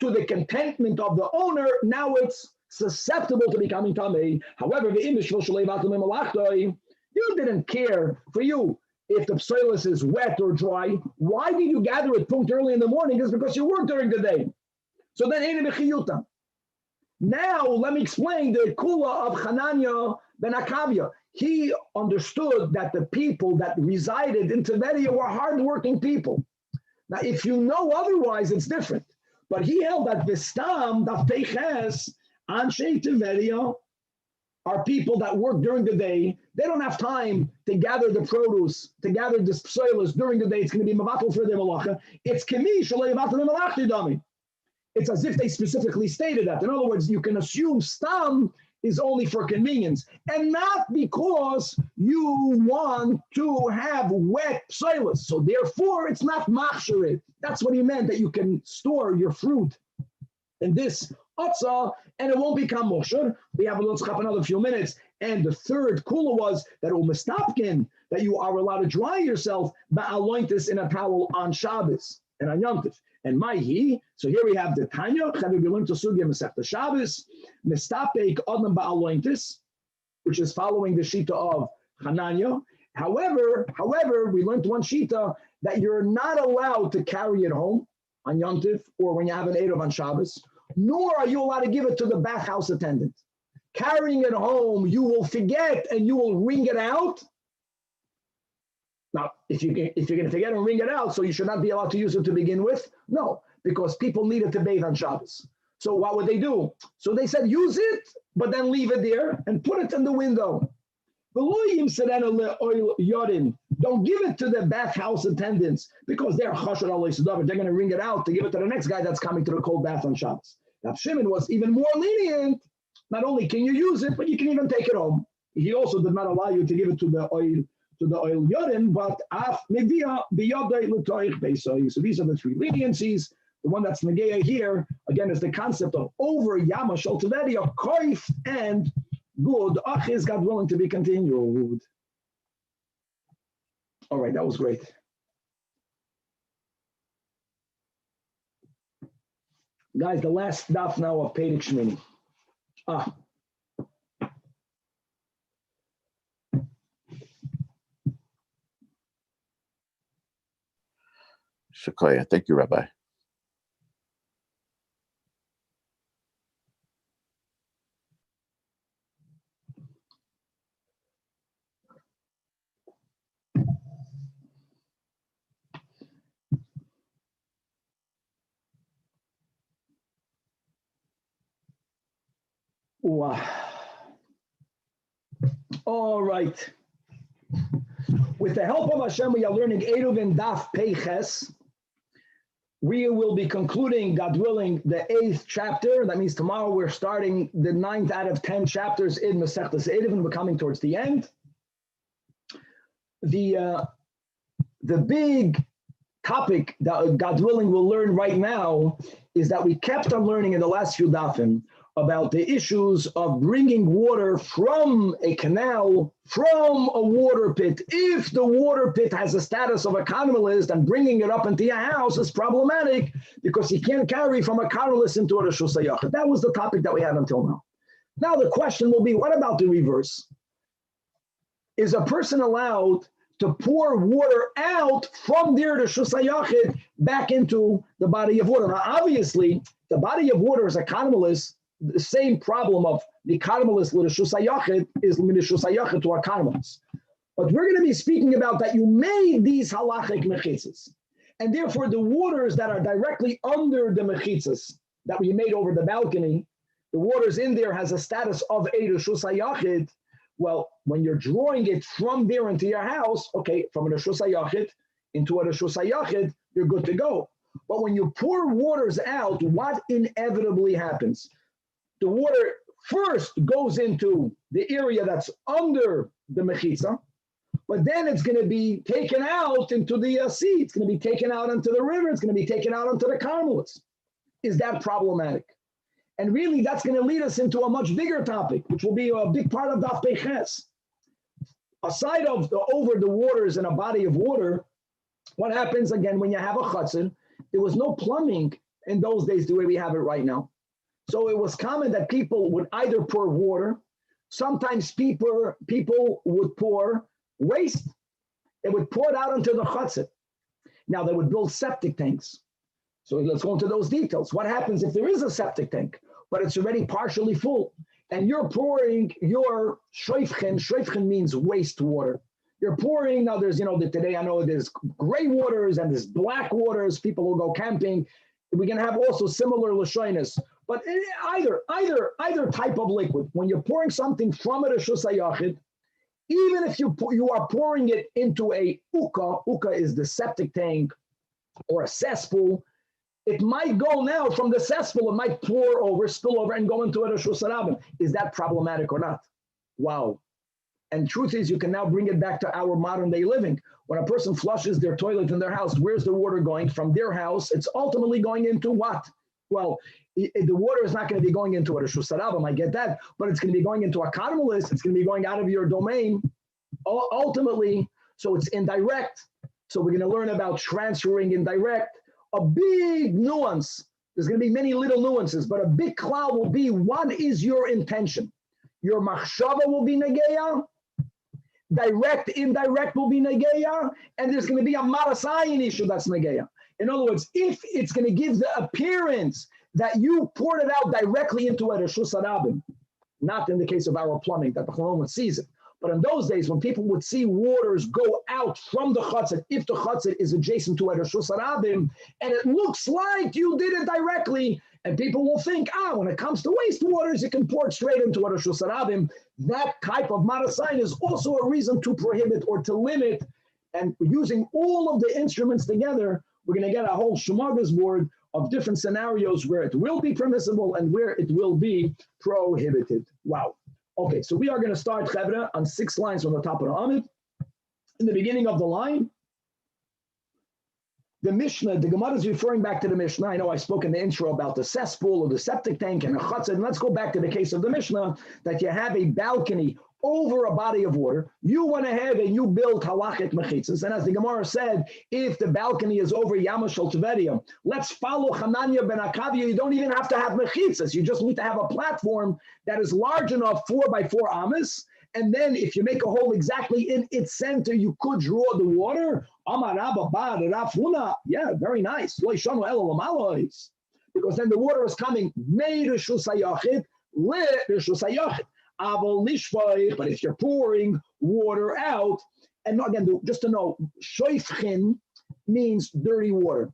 to the contentment of the owner. Now it's susceptible to becoming tamei. However, you didn't care for you. If the psoilus is wet or dry, why did you gather it punct early in the morning? It's because you work during the day. So then, now let me explain the kula of Hananya ben Akavia. He understood that the people that resided in Tiberia were hardworking people. Now, if you know otherwise, it's different. But he held that Vistam, Dafteches, Anshe Tiberia, are people that work during the day. They don't have time to gather the produce, to gather the psoilus during the day. It's going to be mavatal for their malacha. It's kemi shalei mavatal malachti dami. It's as if they specifically stated that. In other words, you can assume stam is only for convenience, and not because you want to have wet psoilus. So therefore, it's not machsharit. That's what he meant, that you can store your fruit in this otzah, and it won't become mosher. We have another few minutes. And the third kula was that umestapkin, that you are allowed to dry yourself ba'alointis in a towel on Shabbos and on Yom Tov. And maihi, so here we have the Tanya, we learned to sugya Masechta Shabbos, mestapek odem ba'alointis, which is following the shita of Hananya. However, we learned one shita that you're not allowed to carry it home on Yom Tov or when you have an Eruv on Shabbos, nor are you allowed to give it to the bathhouse attendant. Carrying it home, you will forget and you will wring it out. Now, if you're going to forget and wring it out, so you should not be allowed to use it to begin with? No, because people need it to bathe on Shabbos. So what would they do? So they said, use it, but then leave it there and put it in the window. Don't give it to the bathhouse attendants because they're chashar alei sedavar. They're going to wring it out to give it to the next guy that's coming to the cold bath on Shabbos. Now, Shimon was even more lenient. Not only can you use it, but you can even take it home. He also did not allow you to give it to the oil to the oil yorim, but af mevia biyadai l'toich beisai. So these are the three leniencies. The one that's negaya here, again, is the concept of over yama shel tevedi, of koif and good. Ach is God willing to be continued. All right, that was great. Guys, the last daf now of Perek Shmini. Shakaya. Thank you, Rabbi. Wow. All right. With the help of Hashem, we are learning ERUVIN Daf Peiches. We will be concluding, God willing, the 8th chapter. That means tomorrow we're starting the 9th out of 10 chapters in Masechtas ERUVIN. We're coming towards the end. The big topic that God willing we'll learn right now is that we kept on learning in the last few dafim about the issues of bringing water from a canal, from a water pit. If the water pit has a status of a carmelist and bringing it up into your house is problematic because you can't carry from a carmelist into a reshus hayachid. That was the topic that we had until now. Now the question will be, what about the reverse? Is a person allowed to pour water out from their reshus hayachid back into the body of water? Now, obviously, the body of water is a carmelist. The same problem of the carmelist l'reshus hayachid is l'reshus hayachid to a carmelist. But we're going to be speaking about that you made these halachic mechitzas. And therefore, the waters that are directly under the mechitzas that we made over the balcony, the waters in there has a status of a reshus hayachid. Well, when you're drawing it from there into your house, okay, from a reshus hayachid into a reshus hayachid, you're good to go. But when you pour waters out, what inevitably happens? The water first goes into the area that's under the mechitza, but then it's going to be taken out into the sea. It's going to be taken out into the river. It's going to be taken out into the carmelites. Is that problematic? And really, that's going to lead us into a much bigger topic, which will be a big part of Daf Peiches. Aside of the over the waters in a body of water, what happens again when you have a chutzin? There was no plumbing in those days the way we have it right now. So it was common that people would either pour water, sometimes people would pour waste. They would pour it out into the chutzit. Now they would build septic tanks. So let's go into those details. What happens if there is a septic tank, but it's already partially full, and you're pouring your shreifchen means wastewater. You're pouring, now there's, today I know there's gray waters and there's black waters, people will go camping. We can have also similar lashonis. But either type of liquid, when you're pouring something from a reshus hayachid, even if you are pouring it into a uka is the septic tank or a cesspool, it might go now from the cesspool, it might spill over and go into a reshus harabim. Is that problematic or not? Wow. And truth is, you can now bring it back to our modern day living. When a person flushes their toilet in their house, where's the water going? From their house, it's ultimately going into what? Well, the water is not going to be going into a reshus harabim, I get that, but it's going to be going into a carmelist, it's going to be going out of your domain, ultimately, so it's indirect. So we're going to learn about transferring indirect. A big nuance, there's going to be many little nuances, but a big cloud will be, what is your intention? Your machshava will be negeya, direct, indirect will be negeya, and there's going to be a marasayin issue that's negeya. In other words, if it's going to give the appearance that you poured it out directly into a reshus harabim, not in the case of our plumbing, that the Chachamim sees it, but in those days when people would see waters go out from the chutzit, if the chutzit is adjacent to a reshus harabim, and it looks like you did it directly, and people will think, when it comes to wastewaters, you can pour it straight into a reshus harabim. That type of marasayin is also a reason to prohibit or to limit, and using all of the instruments together, we're going to get a whole smorgasbord of different scenarios where it will be permissible and where it will be prohibited. Wow. Okay, so we are going to start Chevra on 6 lines from the top of the Amid. in the beginning of the line, the Mishnah, the Gemara is referring back to the Mishnah. I know I spoke in the intro about the cesspool or the septic tank and a chutzah. And let's go back to the case of the Mishnah, that you have a balcony over a body of water. You went ahead and you built halachic mechitzas. And as the Gemara said, if the balcony is over Yamashal Tveria, let's follow Hananya ben Akavia. You don't even have to have mechitzas. You just need to have a platform that is large enough 4 by 4 amas. And then if you make a hole exactly in its center, you could draw the water. Yeah, very nice. Because then the water is coming. But if you're pouring water out, and again, just to know, shoifchin means dirty water.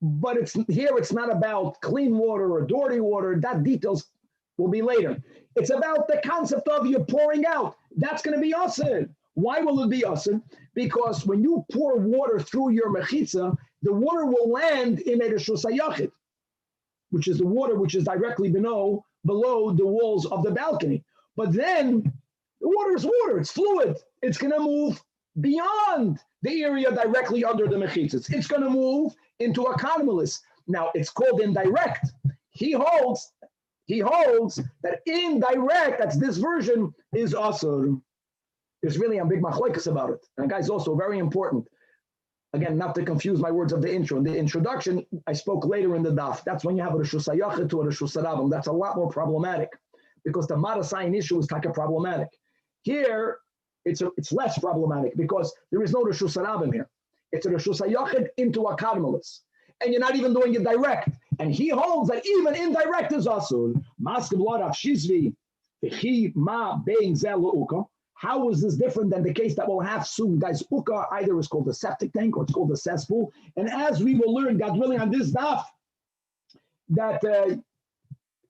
But it's not about clean water or dirty water. That details will be later. It's about the concept of you pouring out. That's going to be asin. Why will it be asin? Because when you pour water through your mechitza, the water will land in a reshus hayachid, which is the water which is directly below the walls of the balcony. But then the water is water, it's fluid. It's going to move beyond the area directly under the mechitzas. It's going to move into a canomelis. Now, it's called indirect. He holds that indirect, that's this version, is asur. There's really a big machlokes about it. And guys, also very important. Again, not to confuse my words of the intro. In the introduction, I spoke later in the daf. That's when you have a reshus hayachid to a reshus harabim. That's a lot more problematic because the marasayin issue is kind of problematic. Here, it's less problematic because there is no reshus harabim here. It's a reshus hayachid into a karmelis. And you're not even doing it direct. And he holds that even indirect is asur. How is this different than the case that we'll have soon? Guys, uka either is called the septic tank or it's called the cesspool. And as we will learn, God willing, on this daf, that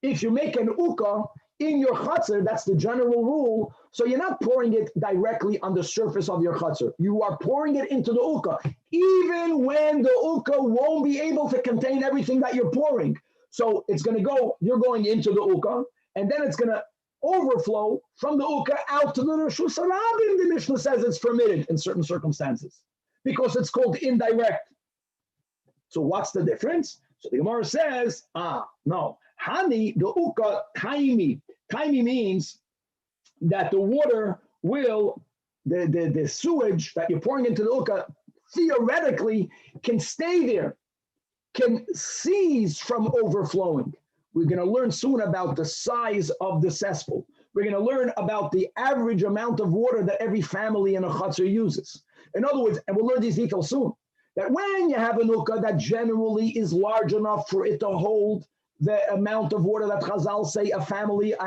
if you make an uka in your chutzner, that's the general rule. So you're not pouring it directly on the surface of your chutzner. You are pouring it into the uka, even when the uka won't be able to contain everything that you're pouring. So it's going to go, you're going into the uka, and then it's going to overflow from the uka out to the reshus harabim. The Mishnah says it's permitted in certain circumstances because it's called indirect. So what's the difference? So the Gemara says, no, hani the uka taimi. Taimi means that the water will, the sewage that you're pouring into the uka theoretically can stay there, can cease from overflowing. We're going to learn soon about the size of the cesspool. We're going to learn about the average amount of water that every family in a chutzner uses. In other words, and we'll learn these details soon, that when you have an uka that generally is large enough for it to hold the amount of water that Chazal say a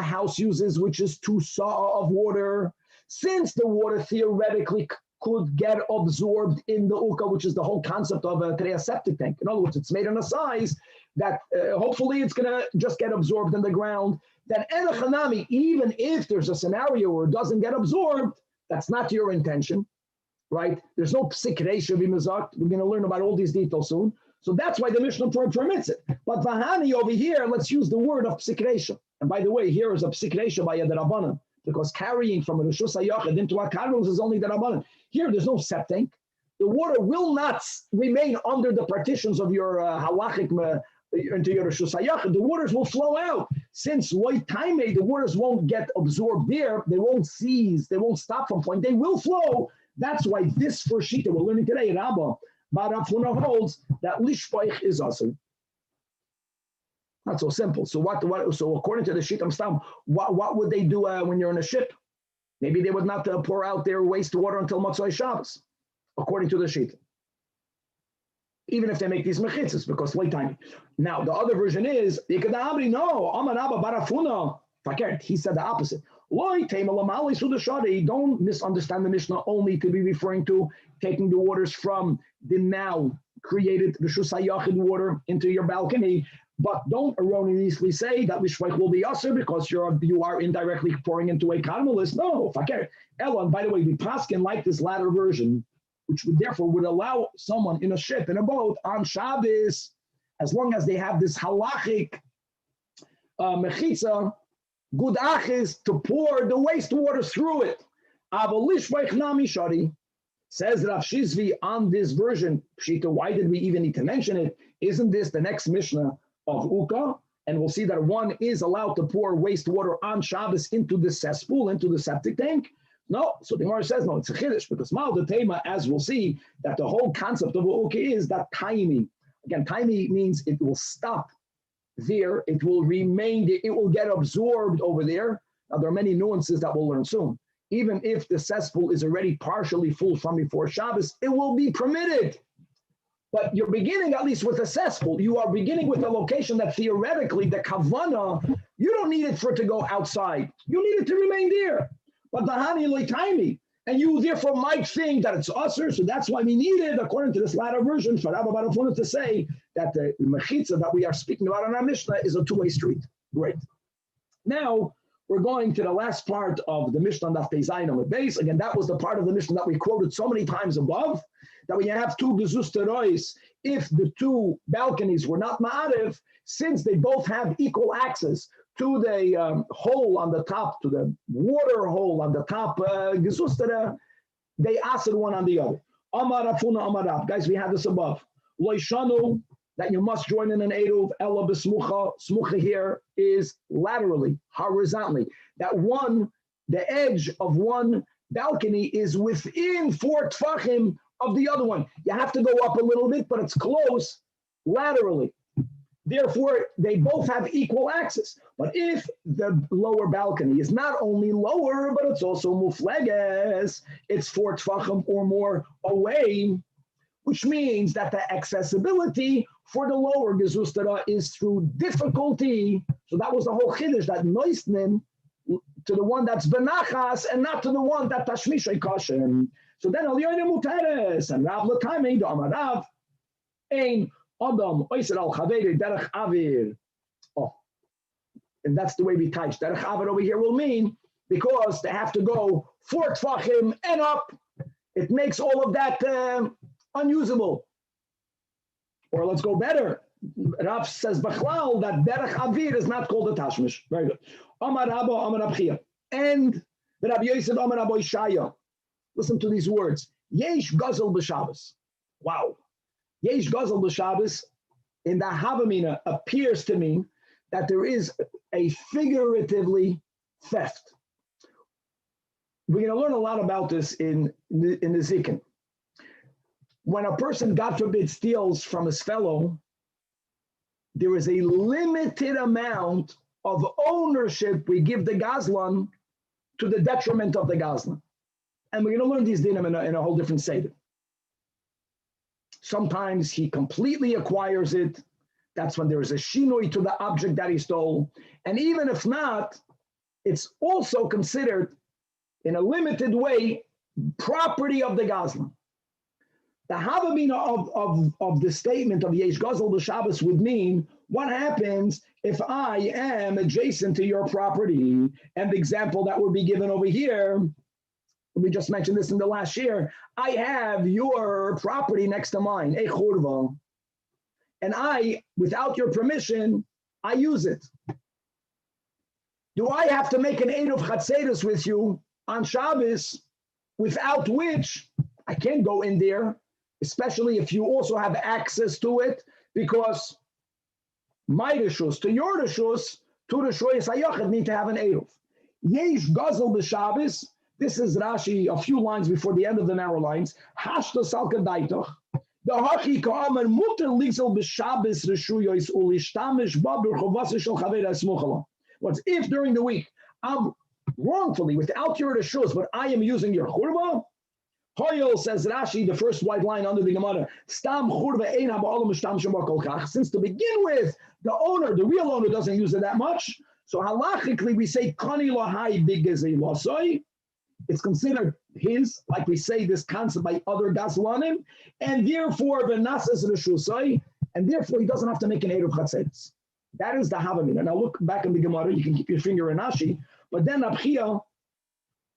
house uses, which is 2 saw of water, since the water theoretically could get absorbed in the uka, which is the whole concept of a septic tank. In other words, it's made in a size that hopefully it's going to just get absorbed in the ground. Then enochanami, even if there's a scenario where it doesn't get absorbed, that's not your intention, right? There's no psik reisha v'mizak. We're going to learn about all these details soon. So that's why the Mishnah permits it. But vahani over here, let's use the word of psik reisha. And by the way, here is a psik reisha by the Rabbanan, because carrying from a reshus hayachid into a karmelis is only the Rabbanan. Here, there's no septic tank. The water will not remain under the partitions of your halachic into your reshus hayachid. The waters will flow out. Since loy taimei, the waters won't get absorbed there. They won't cease. They won't stop from flowing. They will flow. That's why this first shita we're learning today, Rabba Bar Afuna holds that lishpoich is asur. Not so simple. So So according to the shita stam, what would they do when you're in a ship? Maybe they would not pour out their wastewater until Motzei Shabbos, according to the shita. Even if they make these mechitzas, because late time. Now, the other version is, he said the opposite. Don't misunderstand the Mishnah only to be referring to taking the waters from the now created reshus hayachid water into your balcony, but don't erroneously say that lishpoich will be asur because you are indirectly pouring into a karmelis. No, fakir. Elon, by the way, the paskin like this latter version, which would allow someone in a ship, in a boat, on Shabbos, as long as they have this halachic mechitza, good achis, to pour the wastewater through it. But lishpoich nami shari. Says Rav Shizvi on this version, Pshita, why did we even need to mention it? Isn't this the next Mishnah of Uka? And we'll see that one is allowed to pour wastewater on Shabbos into the cesspool, into the septic tank. No, so the Gemara says, no, it's a chiddush, because Mal the Tema, as we'll see, that the whole concept of Uka is that timing. Again, timing means it will stop there, it will remain there, it will get absorbed over there. Now, there are many nuances that we'll learn soon. Even if the cesspool is already partially full from before Shabbos, it will be permitted. But you're beginning at least with a cesspool. You are beginning with a location that theoretically, the kavana, you don't need it for it to go outside. You need it to remain there. But the hani loitimi, and you therefore might think that it's usher, so that's why we need it, according to this latter version, for Rabbi Barafuna to say that the mechitza that we are speaking about in our Mishnah is a two-way street. Great. Now, we're going to the last part of the Mishnah Daf Pei Zayin Amud Beis. Again, that was the part of the Mishnah that we quoted so many times above, that when you have two gezuz terois, if the two balconies were not ma'ariv, since they both have equal access to the hole on the top, to the water hole on the top gezuz terah, they answered one on the other. Amar Rafuna Amar Rab. Guys, we had this above. Loishanu, that you must join in an eruv, ela b'smucha. Smucha here is laterally, horizontally. That one, the edge of one balcony is within 4 tfachim of the other one. You have to go up a little bit, but it's close laterally. Therefore, they both have equal access. But if the lower balcony is not only lower, but it's also mufleges, it's 4 tfachim or more away, which means that the accessibility for the lower gezuz terah is through difficulty. So that was the whole chiddush, that noisnin to the one that's benachas and not to the one that tashmishay kashem. So then Aliyah muteres and Rav l'kaimei da'amar Rav ein adam oiser al chaveri derech avir. Oh, and that's the way we touch. Derech avir over here will mean because they have to go 4 tfachim and up. It makes all of that unusable. Or let's go better. Rav says Bachlal that derech avir is not called a tashmish. Very good. Amar Rabba, Amar Abchia. And the Rabbi Yosef, Amar Rabbi Shaya. Listen to these words. Yesh gazel b'Shabbos. Wow. Yesh gazel b'Shabbos in the Havamina appears to mean that there is a figuratively theft. We're going to learn a lot about this in the Zikin. When a person, God forbid, steals from his fellow, there is a limited amount of ownership we give the Gazlan to the detriment of the Gazlan. And we're going to learn these dinim in a whole different seder. Sometimes he completely acquires it. That's when there is a shinoi to the object that he stole. And even if not, it's also considered, in a limited way, property of the Gazlan. The Havamina of the statement of Yesh Gazel B'Shabbos would mean, what happens if I am adjacent to your property? And the example that will be given over here, we just mentioned this in the last year, I have your property next to mine, a churva, and I, without your permission, I use it. Do I have to make an eruv chatzeros with you on Shabbos, without which I can't go in there, especially if you also have access to it, because my reshus to your reshus, to the shoyes hayachid need to have an eruv. Yesh gazel b'Shabbos. This is Rashi a few lines before the end of the narrow lines. Hashta salka daitoch. The hachi ka'amer muter lizel b'Shabbos reshuyois ulishtamish babur chovasi shel chaver esmuchala. What's if during the week I'm wrongfully without your reshus, but I am using your churva? Hoyel, says Rashi, the first white line under the Gemara, Stam churva ein ha'ba'alam shtam shema kol kach. Since to begin with, the owner, the real owner, doesn't use it that much. So halachically, we say kani lahai bigezei losoi. It's considered his, like we say this concept by other Gazlanim, and therefore v'nasas reshusai, and therefore he doesn't have to make an eruv chatzeros. That is the Havamina. Now look back in the Gemara. You can keep your finger in Rashi, but then Abchia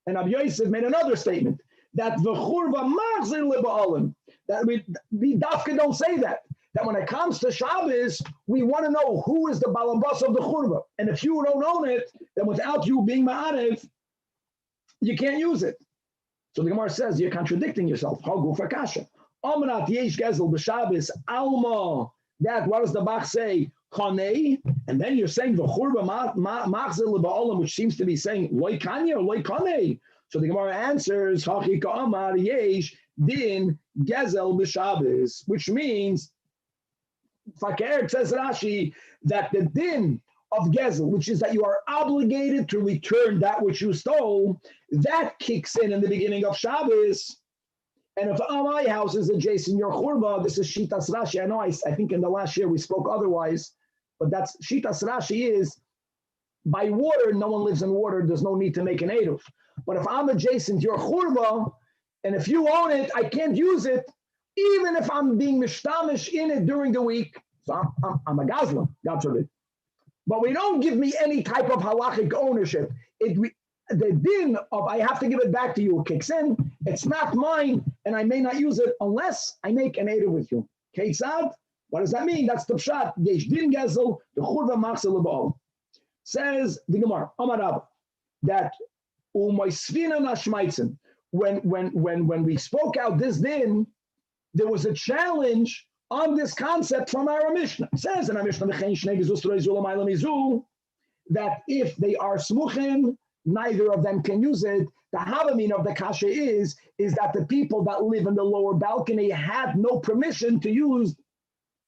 and Ab Yosef made another statement that v'churva machzir leba'alim. That we dafka don't say that. That when it comes to Shabbos, we want to know who is the balabas of the churva, and if you don't own it, then without you being ma'arev, you can't use it. So the Gemara says, you're contradicting yourself. Hagu for kasha. Omnat yesh gezel b'Shabbos alma. That, what does the Bach say? Chanei. And then you're saying v'churba machzel ba'olam, which seems to be saying loy kanya or loy kanei. So the Gemara answers, Hachi ka'amar yesh din gezel b'Shabbos, which means, Fakir says Rashi, that the din of gezel, which is that you are obligated to return that which you stole, that kicks in the beginning of Shabbos. And if my house is adjacent your churba, this is Shitas Rashi. I know I think in the last year we spoke otherwise, but that's Shitas Rashi is, by water, no one lives in water, there's no need to make an eruv. But if I'm adjacent your churba, and if you own it, I can't use it, even if I'm being mishtamish in it during the week. So I'm a gazla, God forbid. But we don't give me any type of halachic ownership. The din of I have to give it back to you kicks in. It's not mine, and I may not use it unless I make an eruv with you. Keitzad, what does that mean? That's the pshat. Yesh din gezel, the churva machzel ba'ol. Says the Gemara, Amar Rabba, that u'moisvina nashmaitzen. When we spoke out this din, there was a challenge on this concept from our Mishnah. It says in our Mishnah that if they are smuchim, neither of them can use it. The havamin of the kasha is that the people that live in the lower balcony had no permission to use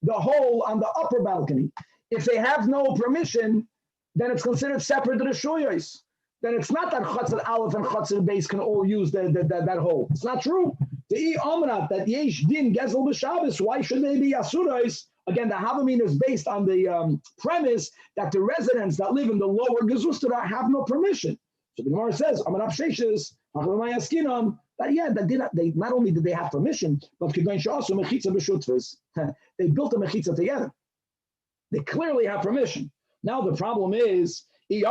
the hole on the upper balcony. If they have no permission, then it's considered separate to the shuyos. Then it's not that Chatzar Aleph and Chatzar Beis can all use that hole. It's not true. The Amrat that yesh din gezel b'Shabbos, why should they be asurais? Again, the Havamin is based on the premise that the residents that live in the lower Gezustra have no permission. So the Gemara says, Amarab Sheshes, that they not only did they have permission, but they built a mechitza together. They clearly have permission. Now the problem is, if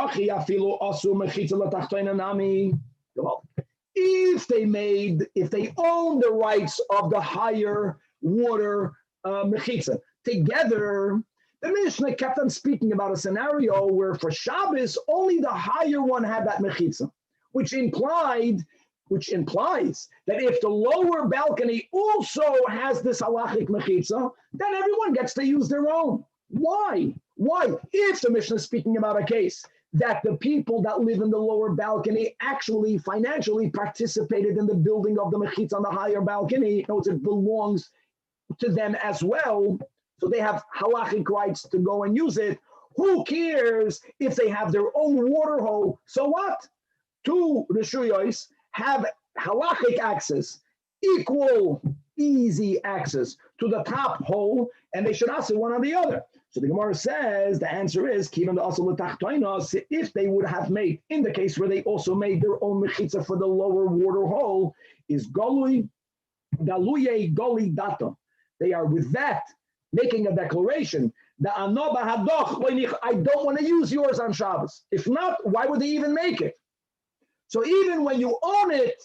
they own the rights of the higher water mechitza together, the Mishnah kept on speaking about a scenario where for Shabbos only the higher one had that mechitza, which implies that if the lower balcony also has this halachic mechitza, then everyone gets to use their own. Why? If the Mishnah is speaking about a case that the people that live in the lower balcony actually financially participated in the building of the mechitza on the higher balcony, in other words, it belongs to them as well, so they have halachic rights to go and use it. Who cares if they have their own water hole? So what? Two reshuyos have halachic access, equal, easy access to the top hole, and they should also one on the other. So the Gemara says the answer is if they would have made, in the case where they also made their own mechitza for the lower water hole, is galuye goli data. They are with that making a declaration that I don't want to use yours on Shabbos. If not, why would they even make it? So even when you own it,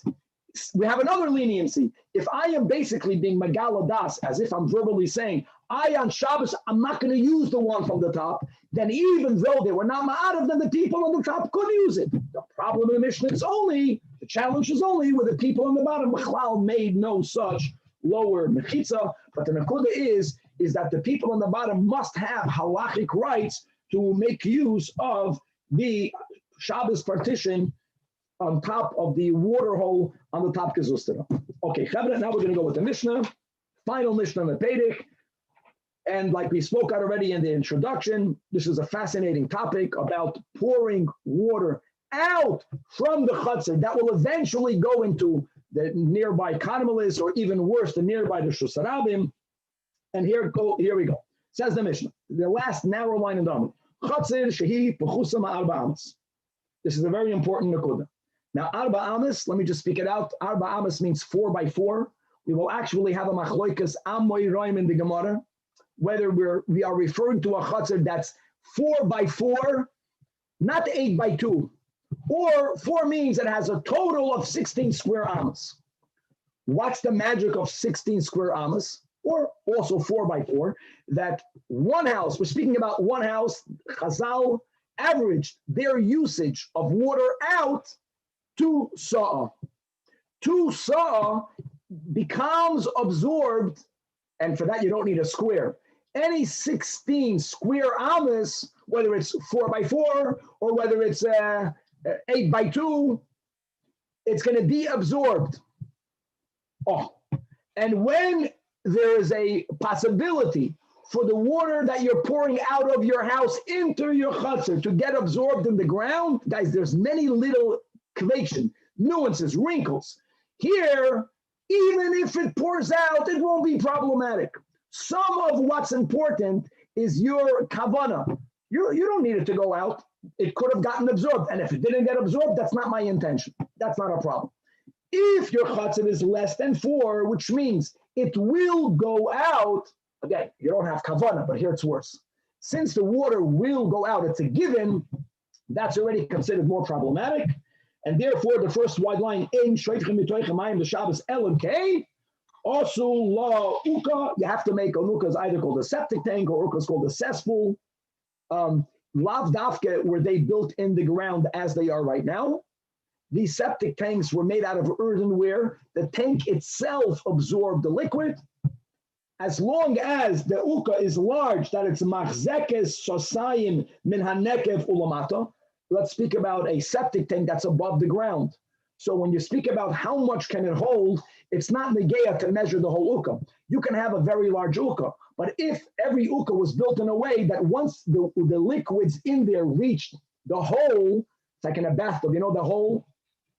we have another leniency. If I am basically being megalodas, as if I'm verbally saying, on Shabbos, I'm not going to use the one from the top, then even though they were not ma'arav, then the people on the top could use it. The problem in the Mishnah is the challenge is only where the people on the bottom, Bechlal, made no such lower mechitza, but the nakuda is that the people on the bottom must have halachic rights to make use of the Shabbos partition on top of the water hole on the top gezustera. Okay, Chavre, now we're going to go with the Mishnah, final Mishnah in the Pedic. And like we spoke out already in the introduction, this is a fascinating topic about pouring water out from the chutzner that will eventually go into the nearby Karmelis, or even worse, the nearby the Shusarabim. And here we go. Says the Mishnah, the last narrow line in the Talmud. Chutzner shehi b'chusam arba amas. This is a very important nakuda. Now, arba amas, let me just speak it out. Arba amas means 4 by 4. We will actually have a machloikas amoy roim in the Gemara, whether we are referring to a chutzner that's 4 by 4, not 8 by 2, or 4 means it has a total of 16 square amas. What's the magic of 16 square amas? Or also 4 by 4, that one house, we're speaking about one house, Chazal averaged their usage of water out to sa'ah. 2 saw becomes absorbed, and for that you don't need a square. Any 16 square amas, whether it's 4 by 4 or whether it's 8 by 2, it's going to be absorbed. Oh, and when there is a possibility for the water that you're pouring out of your house into your chutzner to get absorbed in the ground, guys, there's many little kvation, nuances, wrinkles. Here, even if it pours out, it won't be problematic. Some of what's important is your kavana. You don't need it to go out. It could have gotten absorbed. And if it didn't get absorbed, that's not my intention. That's not a problem. If your chutzner is less than 4, which means it will go out, again, you don't have kavana, but here it's worse. Since the water will go out, it's a given, that's already considered more problematic. And therefore, the first wide line, in Shoifchem Mitoichem Mayim, the Shabbos LMK, also la uka, you have to make an uka is either called a septic tank or uka is called a cesspool. Lav dafke were they built in the ground as they are right now. These septic tanks were made out of earthenware. The tank itself absorbed the liquid. As long as the uka is large, that it's machzekes shosayim min hanekev ulamata. Let's speak about a septic tank that's above the ground. So when you speak about how much can it hold, it's not negeya to measure the whole uka. You can have a very large uka, but if every uka was built in a way that once the liquids in there reached the hole, it's like in a bathtub, you know the hole?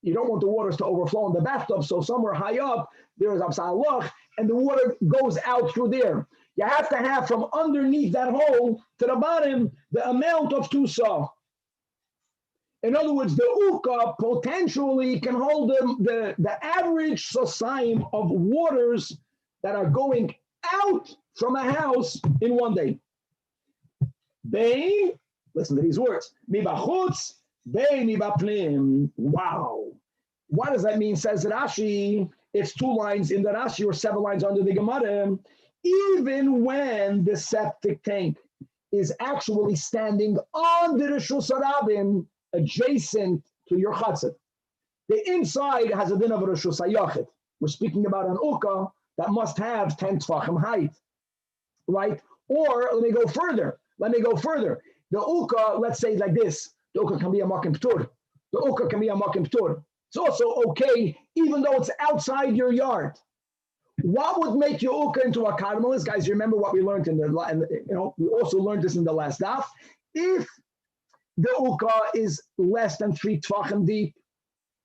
You don't want the waters to overflow in the bathtub, so somewhere high up, there is absalach, and the water goes out through there. You have to have from underneath that hole to the bottom the amount of 2 saw. In other words, the uka potentially can hold the average sosayim of waters that are going out from a house in one day. Bein, listen to these words, mi bachutz, bein mi bapnim. Wow. What does that mean, says Rashi? It's 2 lines in the Rashi or 7 lines under the Gemara. Even when the septic tank is actually standing on the Rishus Harabim, adjacent to your chutzner, the inside has a din of Rishus HaYachid. We're speaking about an uka that must have 10 tefachim height, right? Or let me go further. The uka, let's say like this, the uka can be a makim ptur. The uka can be a makim ptur. It's also okay, even though it's outside your yard. What would make your uka into a cardinalist? Guys, you remember what we learned we also learned this in the last daf. If the uka is less than 3 tefachim deep,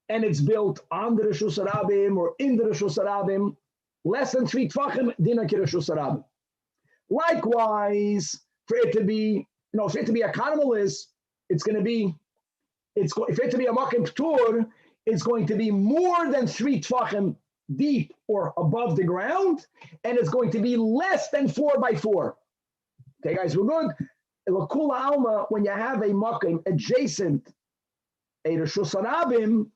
and it's built on the Rishus Harabim or in the Rishus Harabim, less than 3 tefachim, dina ki Rishus Harabim. Likewise, for it to be a cardinalist, if it to be a makim ptur, it's going to be more than 3 tefachim deep or above the ground, and it's going to be less than 4 by 4. Okay, guys, we're good. L'kula alma, when you have a makim adjacent a Rishus Harabim,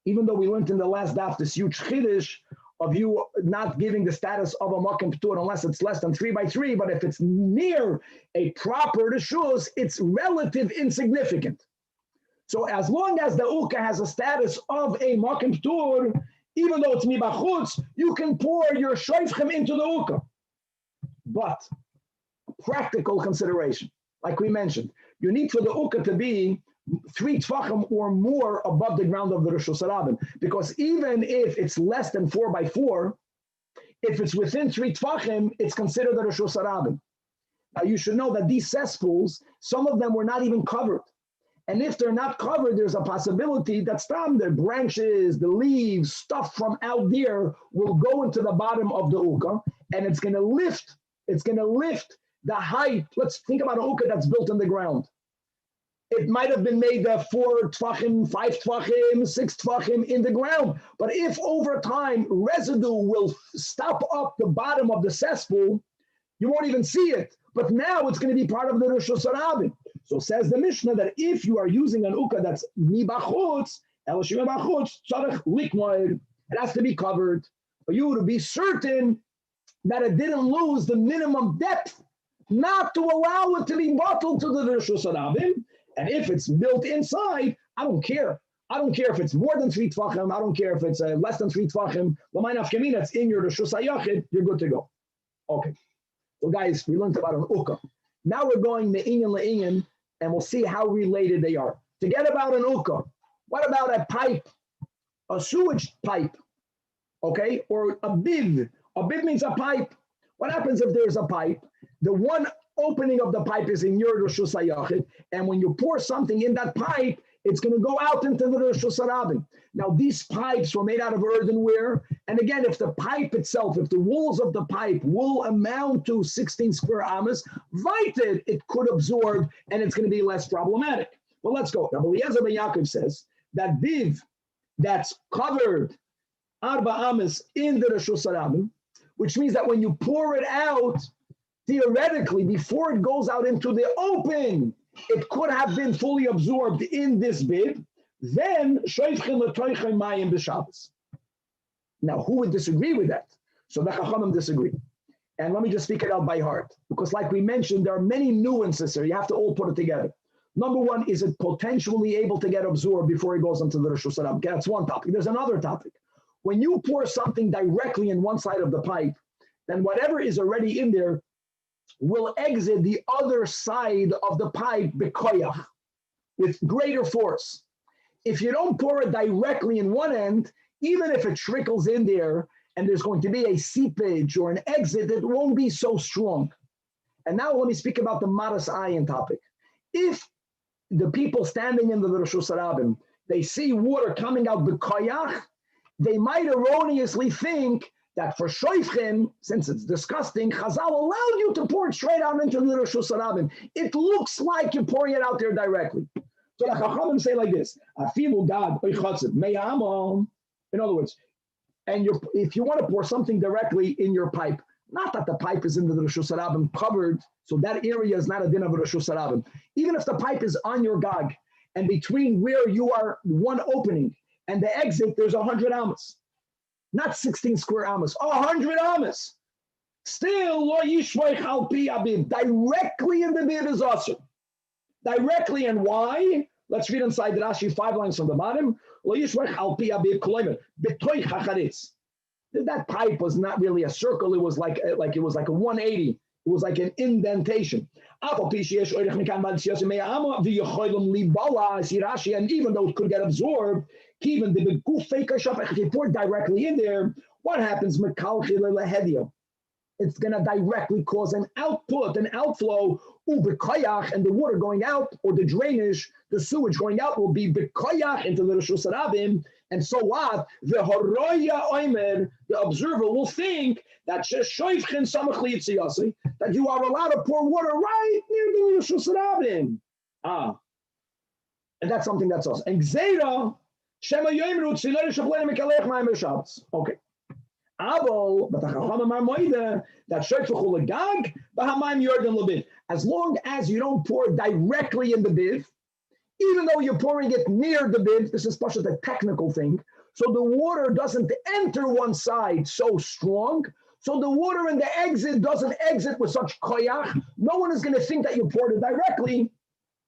even though we learned in the last daf this huge chiddush of you not giving the status of a makim ptur unless it's less than 3 by 3, but if it's near a proper rishus, it's relative insignificant. So as long as the uka has a status of a makim ptur, even though it's mibachutz, you can pour your shoifchem into the uka. But practical consideration, like we mentioned, you need for the uka to be 3 tefachim or more above the ground of the Rishus Harabim, because even if it's less than 4 by 4, if it's within 3 tefachim, it's considered the Rishus Harabim. Now you should know that these cesspools, some of them were not even covered. And if they're not covered, there's a possibility that the branches, the leaves, stuff from out there will go into the bottom of the uka, and it's going to lift the height. Let's think about an uka that's built in the ground. It might have been made 4 tefachim, 5 tefachim, 6 tefachim in the ground. But if over time residue will stop up the bottom of the cesspool, you won't even see it. But now it's going to be part of the Rishus Harabim. So says the Mishnah that if you are using an uka that's mibachutz, it has to be covered for you to be certain that it didn't lose the minimum depth, not to allow it to be bottled to the Rishus Harabim. And if it's built inside, I don't care. I don't care if it's more than 3 tvachim. I don't care if it's less than 3 tvachim. It's in your Reshus HaYachid. You're good to go. Okay. So guys, we learned about an ukkah. Now we're going me'inyan le'inyan, and we'll see how related they are. Forget about an ukkah. What about a pipe? A sewage pipe. Okay? Or a biv. A biv means a pipe. What happens if there's a pipe? The one opening of the pipe is in your Reshus HaYachid, and when you pour something in that pipe, it's going to go out into the Reshus HaRabim. Now, these pipes were made out of earthenware, and again, if the pipe itself, if the walls of the pipe will amount to 16 square amas, vited, it could absorb, and it's going to be less problematic. But let's go. Now, Eliezer ben Yaakov says that biv that's covered arba amas in the Reshus HaRabim, which means that when you pour it out, theoretically, before it goes out into the open, it could have been fully absorbed in this bib. Then, now, who would disagree with that? So the Chachamim disagree. And let me just speak it out by heart, because like we mentioned, there are many nuances here. You have to all put it together. Number one, is it potentially able to get absorbed before it goes into the Reshus HaRabim? That's one topic. There's another topic. When you pour something directly in one side of the pipe, then whatever is already in there will exit the other side of the pipe bekoyach, with greater force. If you don't pour it directly in one end, even if it trickles in there and there's going to be a seepage or an exit, it won't be so strong. And now let me speak about the maras ayin topic. If the people standing in the Reshus HaRabim, they see water coming out bekoyach, they might erroneously think that for shoifchen, since it's disgusting, Chazal allowed you to pour it straight out into the Reshus HaRabim. It looks like you're pouring it out there directly. So the Chachamim say like this: Afilu gad oichatzit meyamon. In other words, and if you want to pour something directly in your pipe, not that the pipe is into the Reshus HaRabim covered, so that area is not a din of Reshus HaRabim. Even if the pipe is on your gag, and between where you are one opening and the exit, there's 100 amas. Not 16 square amas, 100 amas. Still, lo yishvach al pi abib. Directly in the bib is also. Directly, and why? Let's read inside the Rashi 5 lines from the bottom. Lo yishvach al pi abib kolaymer betoich hacharetz. That pipe was not really a circle. It was like a 180. It was like an indentation. And even though it could get absorbed, even if you pour directly in there, what happens? It's going to directly cause an output, an outflow, and the water going out, or the drainage, the sewage going out, will be bekoyach into the Reshus HaRabim. And so what? The observer will think that that you are allowed to pour water right near the Reshus HaRabim. And that's something that's us. And Gzeira, Shema Yoimru, Tzilei Shablenim Mekalech Ma'im Shabbos. Okay. But the Chachamim are moide that Sheifuchu Legag, Bahamayim Yordan Lebid. As long as you don't pour directly in the biv, even though you're pouring it near the biv, this is such a technical thing, so the water doesn't enter one side so strong, so the water in the exit doesn't exit with such koyach. No one is going to think that you poured it directly,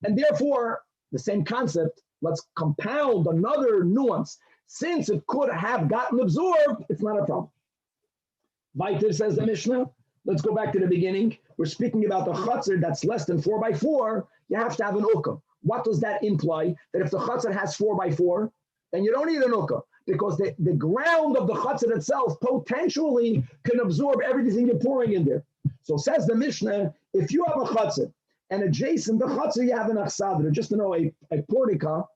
and therefore, the same concept, let's compound another nuance. Since it could have gotten absorbed, it's not a problem. Weiter says the Mishnah. Let's go back to the beginning. We're speaking about the chutzner that's less than 4x4. You have to have an ukkah. What does that imply? That if the chutzner has 4x4, then you don't need an ukkah, because the ground of the chutzner itself potentially can absorb everything you're pouring in there. So says the Mishnah, if you have a chutzner and adjacent the chutzner, you have an achsadra. Just to know, a portica,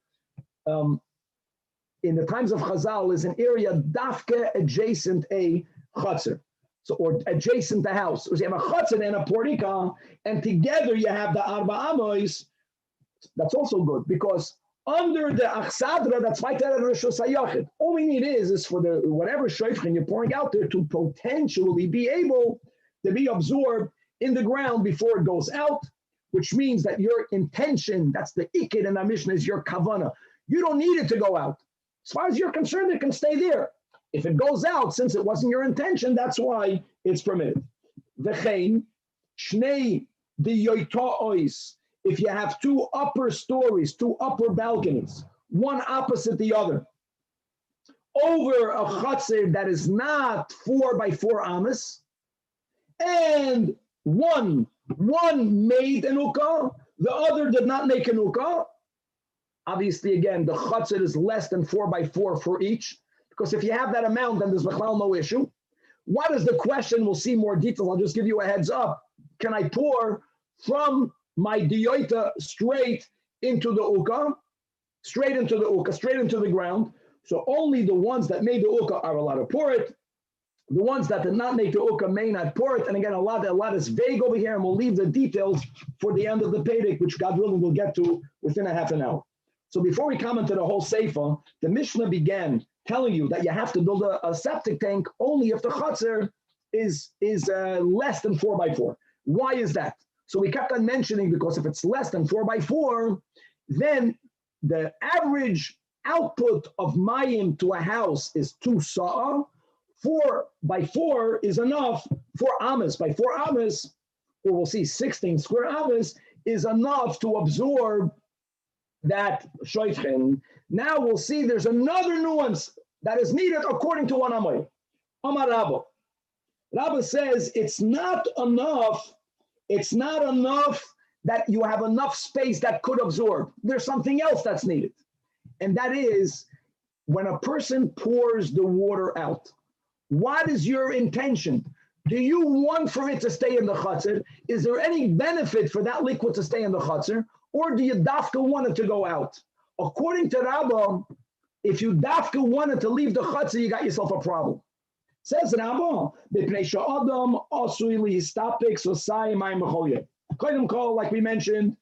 in the times of Chazal, is an area dafke adjacent a chutzner, so or adjacent the house. So you have a chutzner and a portica, and together you have the arba amos. That's also good, because under the achsadra, that's right there at Reshus HaYachid. All we need is for the whatever shofchen you're pouring out there to potentially be able to be absorbed in the ground before it goes out, which means that your intention, that's the ikid in our Mishnah, is your kavana. You don't need it to go out. As far as you're concerned, it can stay there. If it goes out, since it wasn't your intention, that's why it's permitted. V'chein, shnei diyotois. If you have two upper stories, two upper balconies, one opposite the other, over a chatzir that is not 4 by 4 amas, and one made an ukah, the other did not make an ukah. Obviously, again, the chatzir is less than 4 by 4 for each, because if you have that amount, then there's no issue. What is the question? We'll see more details. I'll just give you a heads up. Can I pour from my diyoita straight into the ukah, straight into the ground? So only the ones that made the ukah are allowed to pour it. The ones that did not make the ukah may not pour it. And again, a lot is vague over here, and we'll leave the details for the end of the Perek, which God willing we'll get to within a half an hour. So before we comment on the whole Sefer, the Mishnah began telling you that you have to build a septic tank only if the chatzir is less than 4 by 4. Why is that? So we kept on mentioning, because if it's less than 4 by 4, then the average output of mayim to a house is 2 sa'ah. 4 by 4 is enough. 4 amas by 4 amas, or we'll see 16 square amas, is enough to absorb that shoytchen. Now we'll see there's another nuance that is needed according to one Amay. Amar Rabba. Rabba says it's not enough that you have enough space that could absorb. There's something else that's needed. And that is when a person pours the water out, what is your intention? Do you want for it to stay in the chutzner? Is there any benefit for that liquid to stay in the chutzner? Or do you dafka want it to go out? According to Rabba, if you dafka wanted to leave the chutzner, you got yourself a problem. Says Rabba, like we mentioned,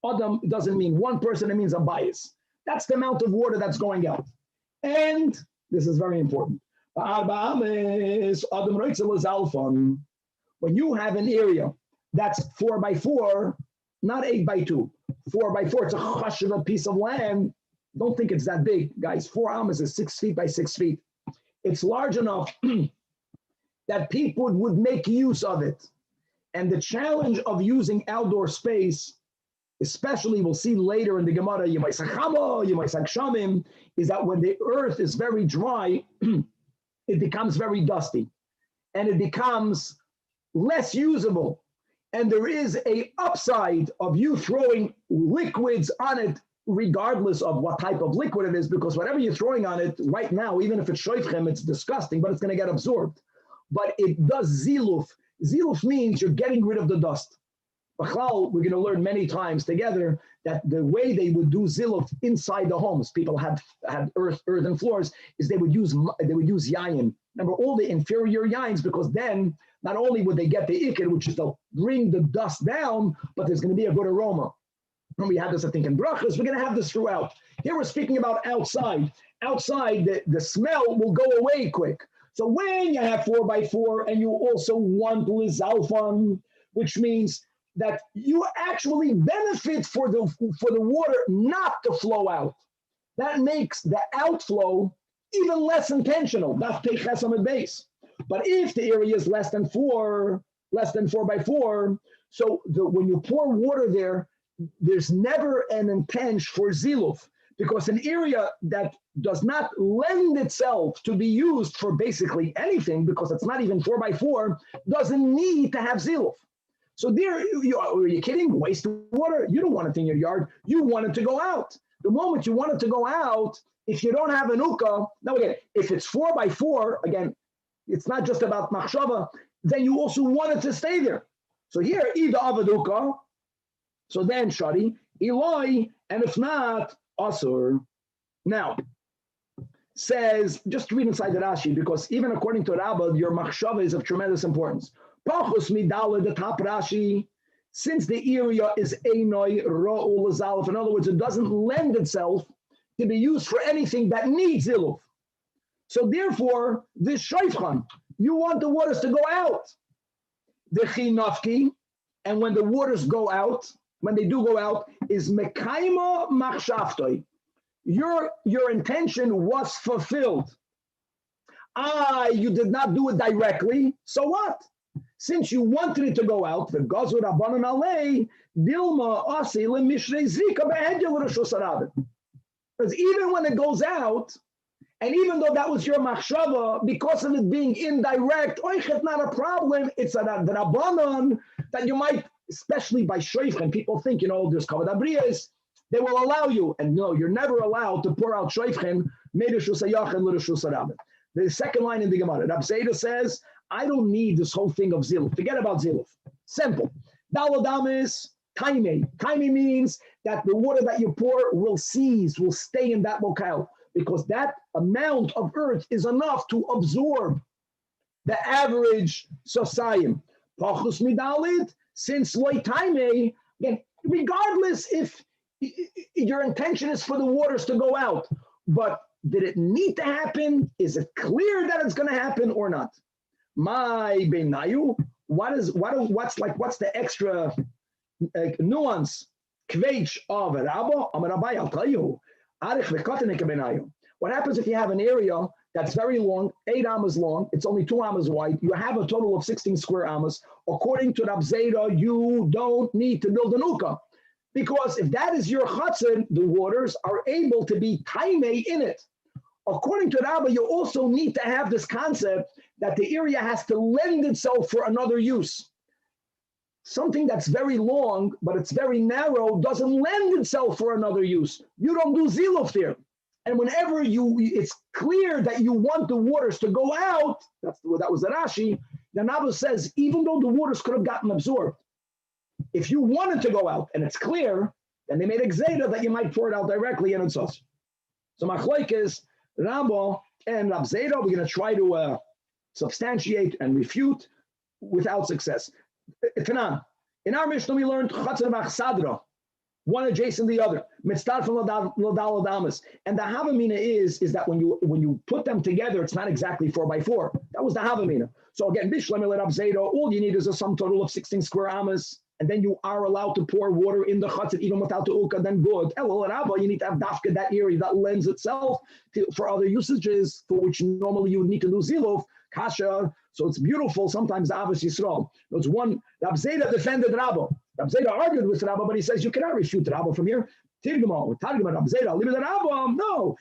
Adam doesn't mean one person, it means a bias. That's the amount of water that's going out. And this is very important. When you have an area that's 4 by 4, not 8 by 2, 4 by 4, it's a chashuva piece of land. Don't think it's that big, guys. 4 amas is 6 feet by 6 feet. It's large enough that people would make use of it. And the challenge of using outdoor space, especially we'll see later in the Gemara, is that when the earth is very dry, it becomes very dusty and it becomes less usable. And there is a upside of you throwing liquids on it, regardless of what type of liquid it is, because whatever you're throwing on it right now, even if it's shoytchem, it's disgusting, but it's going to get absorbed. But it does ziluf. Ziluf means you're getting rid of the dust. B'chlal, we're going to learn many times together that the way they would do ziluf inside the homes, people had earthen floors, is they would use yayin. Remember all the inferior yayins, because then not only would they get the ikir, which is to bring the dust down, but there's going to be a good aroma. And we had this, I think, in brachas. We're going to have this throughout. Here we're speaking about outside. Outside, the smell will go away quick. So when you have 4 by 4 and you also want lizalfan, which means that you actually benefit for the water not to flow out. That makes the outflow even less intentional. That's Chesam base. But if the area is less than 4 by 4, so when you pour water there, there's never an intent for ziluf, because an area that does not lend itself to be used for basically anything, because it's not even 4 by 4, doesn't need to have ziluf. So there, are you kidding? Waste of water? You don't want it in your yard. You want it to go out. The moment you want it to go out, if you don't have an ukah, now again, if it's 4 by 4, again, it's not just about machshava, then you also want it to stay there. So here, either avad ukah, so then shari, Eloi, and if not, asur. Now, says, just read inside the Rashi, because even according to Rabbah, your machshava is of tremendous importance. Pachus midala, the top Rashi, since the area is einoi ro'u l'zalf, in other words, it doesn't lend itself to be used for anything that needs ziluf. So therefore, this shoyfchan, you want the waters to go out. The chinafki, and when the waters go out, when they do go out, is mekaima machshavtoi. Your intention was fulfilled. You did not do it directly, so what? Since you wanted it to go out, the gazur abanan alei dilma asi lemishrei zika be'edya l'rashus harabim. Because even when it goes out, and even though that was your machshava, because of it being indirect, it's not a problem. It's the rabbanon that you might, especially by shoifchen, people think, there's kavod abriyos, they will allow you. And no, you're never allowed to pour out shoifchen, meireshus hayachid l'reshus harabban. The second line in the Gemara, Rab Zayda says, I don't need this whole thing of ziluf. Forget about ziluf. Simple. Dalodam is kaime. Kaime means that the water that you pour will cease, will stay in that locale, because that amount of earth is enough to absorb the average sosayim. Pachus midalid, since loy taime, again, regardless if your intention is for the waters to go out, but did it need to happen? Is it clear that it's going to happen or not? My benayu, what's the extra nuance? Kveich of a rabba, Rabbi, I'll tell you. What happens if you have an area that's very long, 8 amas long, it's only 2 amas wide, you have a total of 16 square amas. According to Rab Zayda, you don't need to build an uka. Because if that is your chatzon, the waters are able to be taimei in it. According to Rabba, you also need to have this concept that the area has to lend itself for another use. Something that's very long, but it's very narrow, doesn't lend itself for another use. You don't do ziluf there. And whenever it's clear that you want the waters to go out, that was the Rashi, the Rabba says, even though the waters could have gotten absorbed, if you wanted to go out and it's clear, then they made a gzeira that you might pour it out directly and it's us. So Machlok is Rabba and Rab Zayda, we're going to try to substantiate and refute without success. Tanan, in our Mishnah we learned chatzon v'achsadra, one adjacent to the other. Mitzvah from Ladal Adamas. And the Havamina is that when you put them together, it's not exactly 4x4. That was the Havamina. So again, Bishlam el Rab Zayda, all you need is a sum total of 16 square amas, and then you are allowed to pour water in the chatzon even without the uka, then good. El Rabba, you need to have dafka, that area that lends itself for other usages for which normally you would need to do ziluf, kasha. So it's beautiful. Sometimes the Avos Yisrael. It's one. Rab Zayda defended Rabba. Rab Zayda argued with Rabba, but he says you cannot refute Rabba from here. Tirgama, Rab Zayda, leave it at Rabba. No.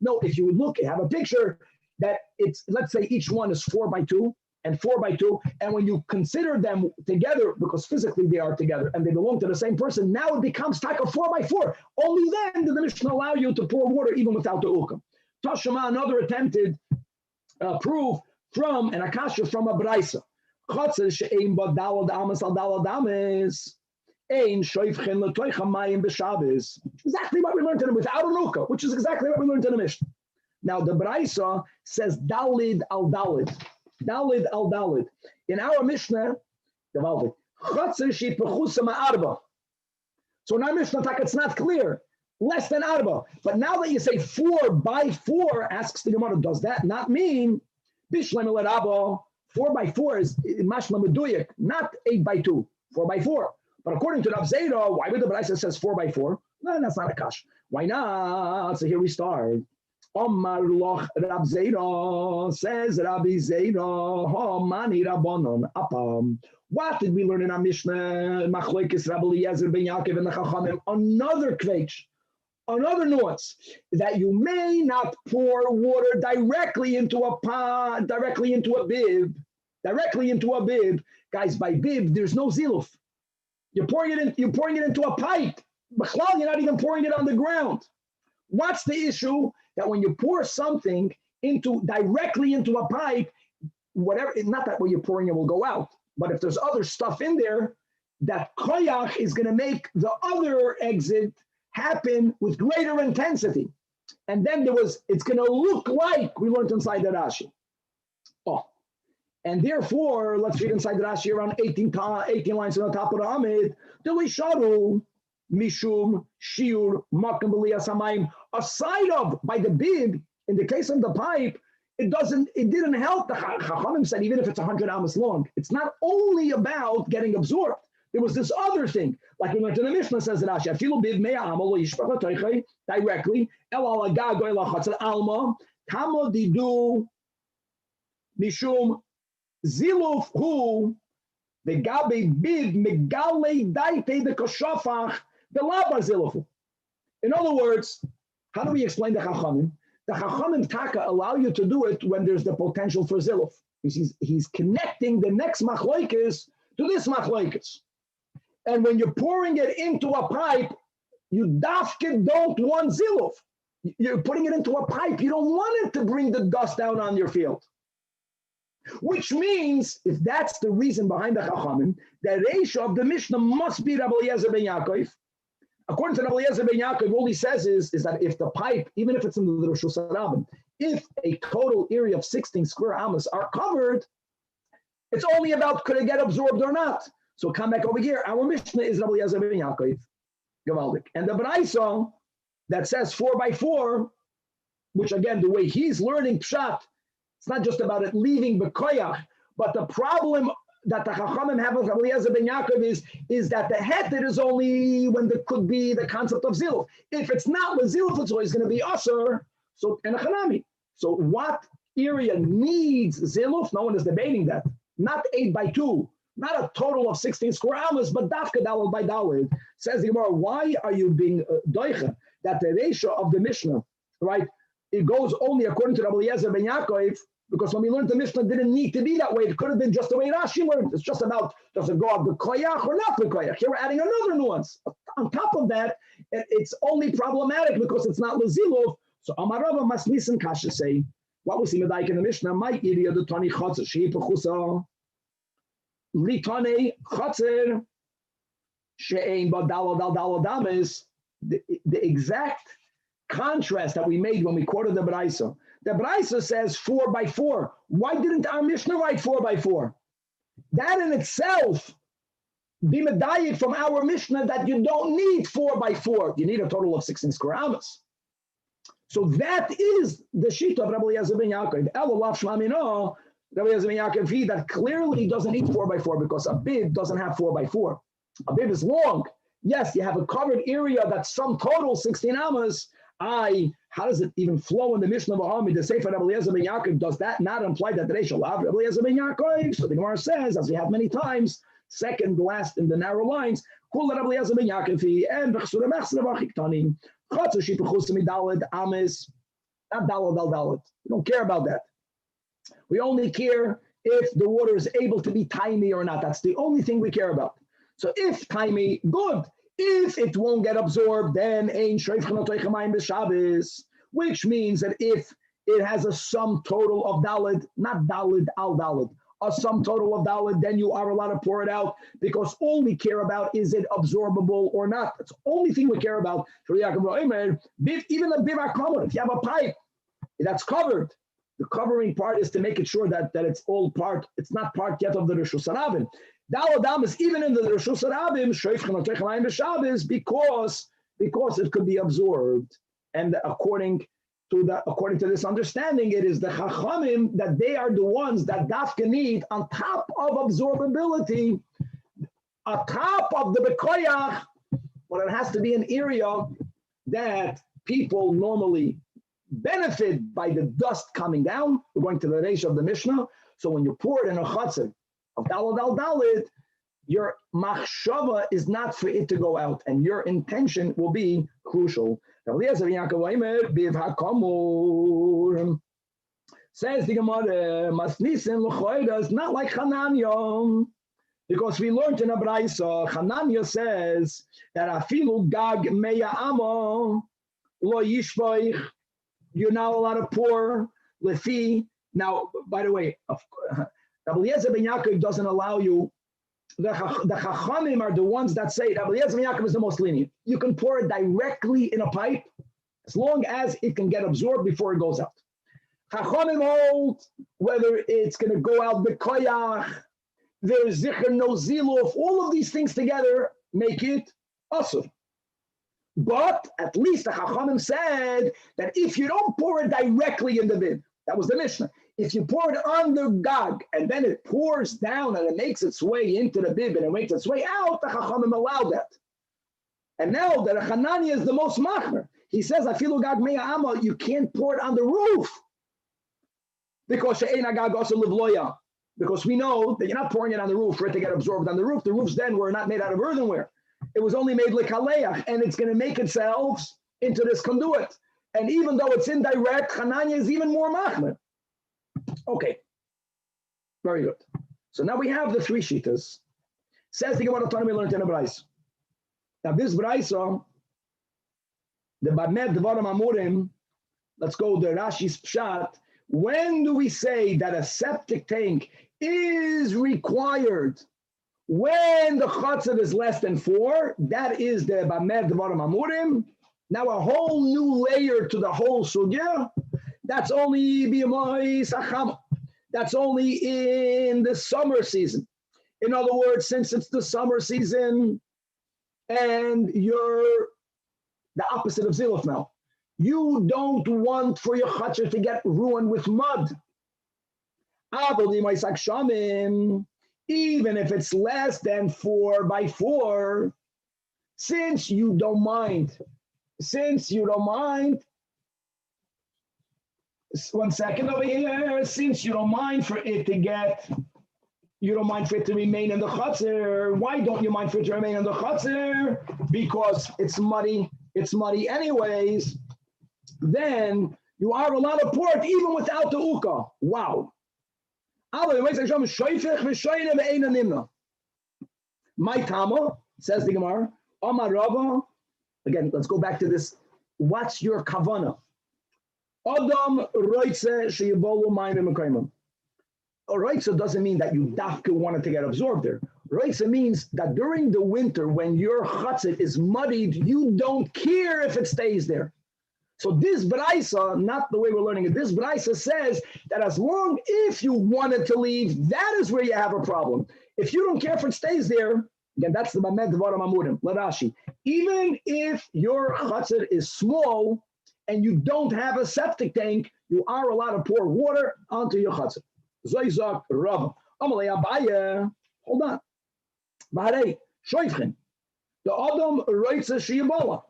No. If you look, have a picture that it's, let's say each one is 4x2 and 4x2, and when you consider them together, because physically they are together and they belong to the same person, now it becomes like a 4x4. Only then did the Mishnah allow you to pour water even without the ukam. Tashema, another attempted proof from an akasha from a braisa. Chatzah she'ein ba dalad amas al dalad amas ein shoifchen letoicha mayim b'Shabbos. Exactly what we learned in the without a nuka, which is exactly what we learned in the Mishnah. Now the braisa says dalid al dalid, dalid al dalid. In our Mishnah, chatzah she'pechusa ma'arba. So in our Mishnah, it's not clear. Less than arba. But now that you say 4x4, asks the Gemara, does that not mean Bishlam el Rabba? 4x4 is mashma meduyik, not 8x2, 4x4. But according to Rab Zayda, why would the Braisa says 4x4? No, that's not a kash. Why not? So here we start. Omar loch Rab Zayda, says Rabbi Zayda, ho mani rabbanon apam. What did we learn in our Mishnah? Machlokes Rabbi Eliezer ben Yaakov and the Chachamim. Another kveich. Another nuance, that you may not pour water directly into a pot, directly into a bib. Guys, by bib, there's no ziluf. You're pouring it into a pipe. You're not even pouring it on the ground. What's the issue? That when you pour something directly into a pipe, whatever, not that what you're pouring it will go out, but if there's other stuff in there, that koyach is going to make the other exit happen with greater intensity. And then it's going to look like we learned inside the Rashi. And therefore, let's read inside the Rashi around 18 lines on the top of the Amid. Delisharu, Mishum, Shiur, Makam B'liyas Hamayim. Aside of, by the bib, in the case of the pipe, it didn't help. The Chachamim said, even if it's 100 amas long, it's not only about getting absorbed. There was this other thing, like we learned in the Mishnah, says Rashi, "Afilu bid mea amal yishpach toichei directly el al gagoy lachatzel alma kamo didu mishum ziluf hu the gabe bid megale daite the koshafach The labar zilufu. In other words, how do we explain the chachamim? The chachamim taka allow you to do it when there's the potential for ziluf. He's connecting the next machloikis to this machloikis. And when you're pouring it into a pipe, you dafke don't want ziluf. You're putting it into a pipe. You don't want it to bring the dust down on your field. Which means, if that's the reason behind the chachamim, the ratio of the Mishnah must be Rabbi Eliezer ben Yaakov. According to Rabbi Eliezer ben Yaakov, all he says is that if the pipe, even if it's in the Rosh Hashanah, if a total area of 16 square amas are covered, it's only about could it get absorbed or not. So come back over here. Our Mishnah is Rabbi Eliezer ben Yaakov. Gavaldik. And the Braisa that says 4x4, which again, the way he's learning Pshat, it's not just about it leaving Bekoyach, but the problem that the Chachamim have with Rabbi Eliezer ben Yaakov is that the heter is only when there could be the concept of ziluf. If it's not with ziluf, it's always going to be usher. So and a chanami. So what area needs ziluf? No one is debating that. Not 8x2, not a total of 16 square amas, but dafka dalad by dalad. Says the Gemara, why are you being doicha that the ratio of the Mishnah, right? It goes only according to Rabbi Eliezer ben Yaakov, because when we learned the Mishnah, it didn't need to be that way. It could have been just the way Rashi learned. It's just about, does it go up the koyach or not the koyach? Here we're adding another nuance. On top of that, it's only problematic because it's not lezilov. So Amarava must listen kasha say, what was he medaik in the Mishnah? My area the tani chotzer sheep chusa litane chotzer she'ein badalo dal dalo dames. The exact contrast that we made when we quoted the Braisa. The Braisa says 4x4. Why didn't our Mishnah write 4x4? That in itself, be medayik from our Mishnah that you don't need 4x4. You need a total of 16 square amas. So that is the sheet of Rabbi Eliezer ben Yaakov. Elulav Shlamino, Rabbi Eliezer ben Yaakov, that clearly doesn't need 4x4 because a bib doesn't have 4x4. A bib is long. Yes, you have a covered area that's sum total 16 amas. How does it even flow in the Mishnah of Ahami? The Sefer Rabbi Eliezer ben Yaakov, does that not imply that they shall have Rabbi Eliezer ben Yaakov? So the Gemara says, as we have many times, second last in the narrow lines, Kul Rabbi Eliezer ben Yaakov and Bechsura Mechsura Bachiktani, Chatzu Shipuchusami Daled Amis, not Daled Al Daled. We don't care about that. We only care if the water is able to be tiny or not. That's the only thing we care about. So if tiny, good. If it won't get absorbed, then ein shreifchen otoichamayim b'Shabbos, which means that if it has a sum total of dalid, not dalid al dalid, a sum total of dalid, then you are allowed to pour it out because all we care about is it absorbable or not. That's the only thing we care about. Even the biv akamot, if you have a pipe that's covered, the covering part is to make it sure that it's all part. It's not part yet of the Rosh Hashanah. Dalodam is even in the Rosh Hashanah because it could be absorbed, and according to this understanding, it is the Chachamim that they are the ones that dafka need on top of absorbability, on top of the bekoyach, but it has to be an area that people normally benefit by the dust coming down. We're going to the ratio of the Mishnah. So when you pour it in a chatzah of dalad al dalid, your machshava is not for it to go out, and your intention will be crucial. Says the Gemara, it's not like Hananya, because we learned in a Braisa, Hananya says that afilu gag meya amo lo yishvoich, you're not allowed to pour lefi. Now, by the way, Rabbi Eliezer ben Yaakov doesn't allow you. The Chachamim are the ones that say Rabbi Eliezer ben Yaakov is the most lenient. You can pour it directly in a pipe as long as it can get absorbed before it goes out. Chachamim hold whether it's going to go out b'koyach, there's zicher no ziluf, all of these things together make it asur. But at least the Chachamim said that if you don't pour it directly in the bin, that was the Mishnah. If you pour it on the gag and then it pours down and it makes its way into the bib and it makes its way out, the Chachamim allowed that. And now that Hanania is the most machmer, he says, "Afilu gag meya ama," you can't pour it on the roof because she'ein gag also livloya. Because we know that you're not pouring it on the roof for it to get absorbed on the roof. The roofs then were not made out of earthenware. It was only made lekaleach, and it's going to make itself into this conduit. And even though it's indirect, Hananya is even more machmir. Okay, very good. So now we have the three shitas. Says the Gemara autonomy learned in a Brais. Now this Braisa, the Bamed Dvarim Amurim, let's go to Rashi's Pshat. When do we say that a septic tank is required? When the chatzar is less than 4, that is the Bamed Dvarim Amurim. Now a whole new layer to the whole sugya. That's only b'yamai sacham. That's only in the summer season. In other words, since it's the summer season and you're the opposite of ziluf now, you don't want for your chatzar to get ruined with mud. Even if it's less than 4 by 4, since you don't mind, one second over here, since you don't mind for it to remain in the chutzner. Why don't you mind for it to remain in the chutzner? Because it's muddy anyways. Then you are allowed to pour it even without the uka. Wow. My Tama, says the Gemara, Amar Rava. Again, let's go back to this. What's your kavana? Adam roitze sheyivolu mayim mekayimim. Roitze doesn't mean that you dafka wanted to get absorbed there. Roitze means that during the winter, when your chatzit is muddied, you don't care if it stays there. So this Braisa, not the way we're learning it, this Braisa says that as long if you wanted to leave, that is where you have a problem. If you don't care if it stays there, again, that's the Mamed Dvarim Amurim, Larashi. Even if your chatzit is small and you don't have a septic tank, you are allowed to pour water onto your chatzit. Zoizak Rav. Amalei Abaye. Hold on. Baharei, Shoifchen. The Adam Roitze Shiyabola.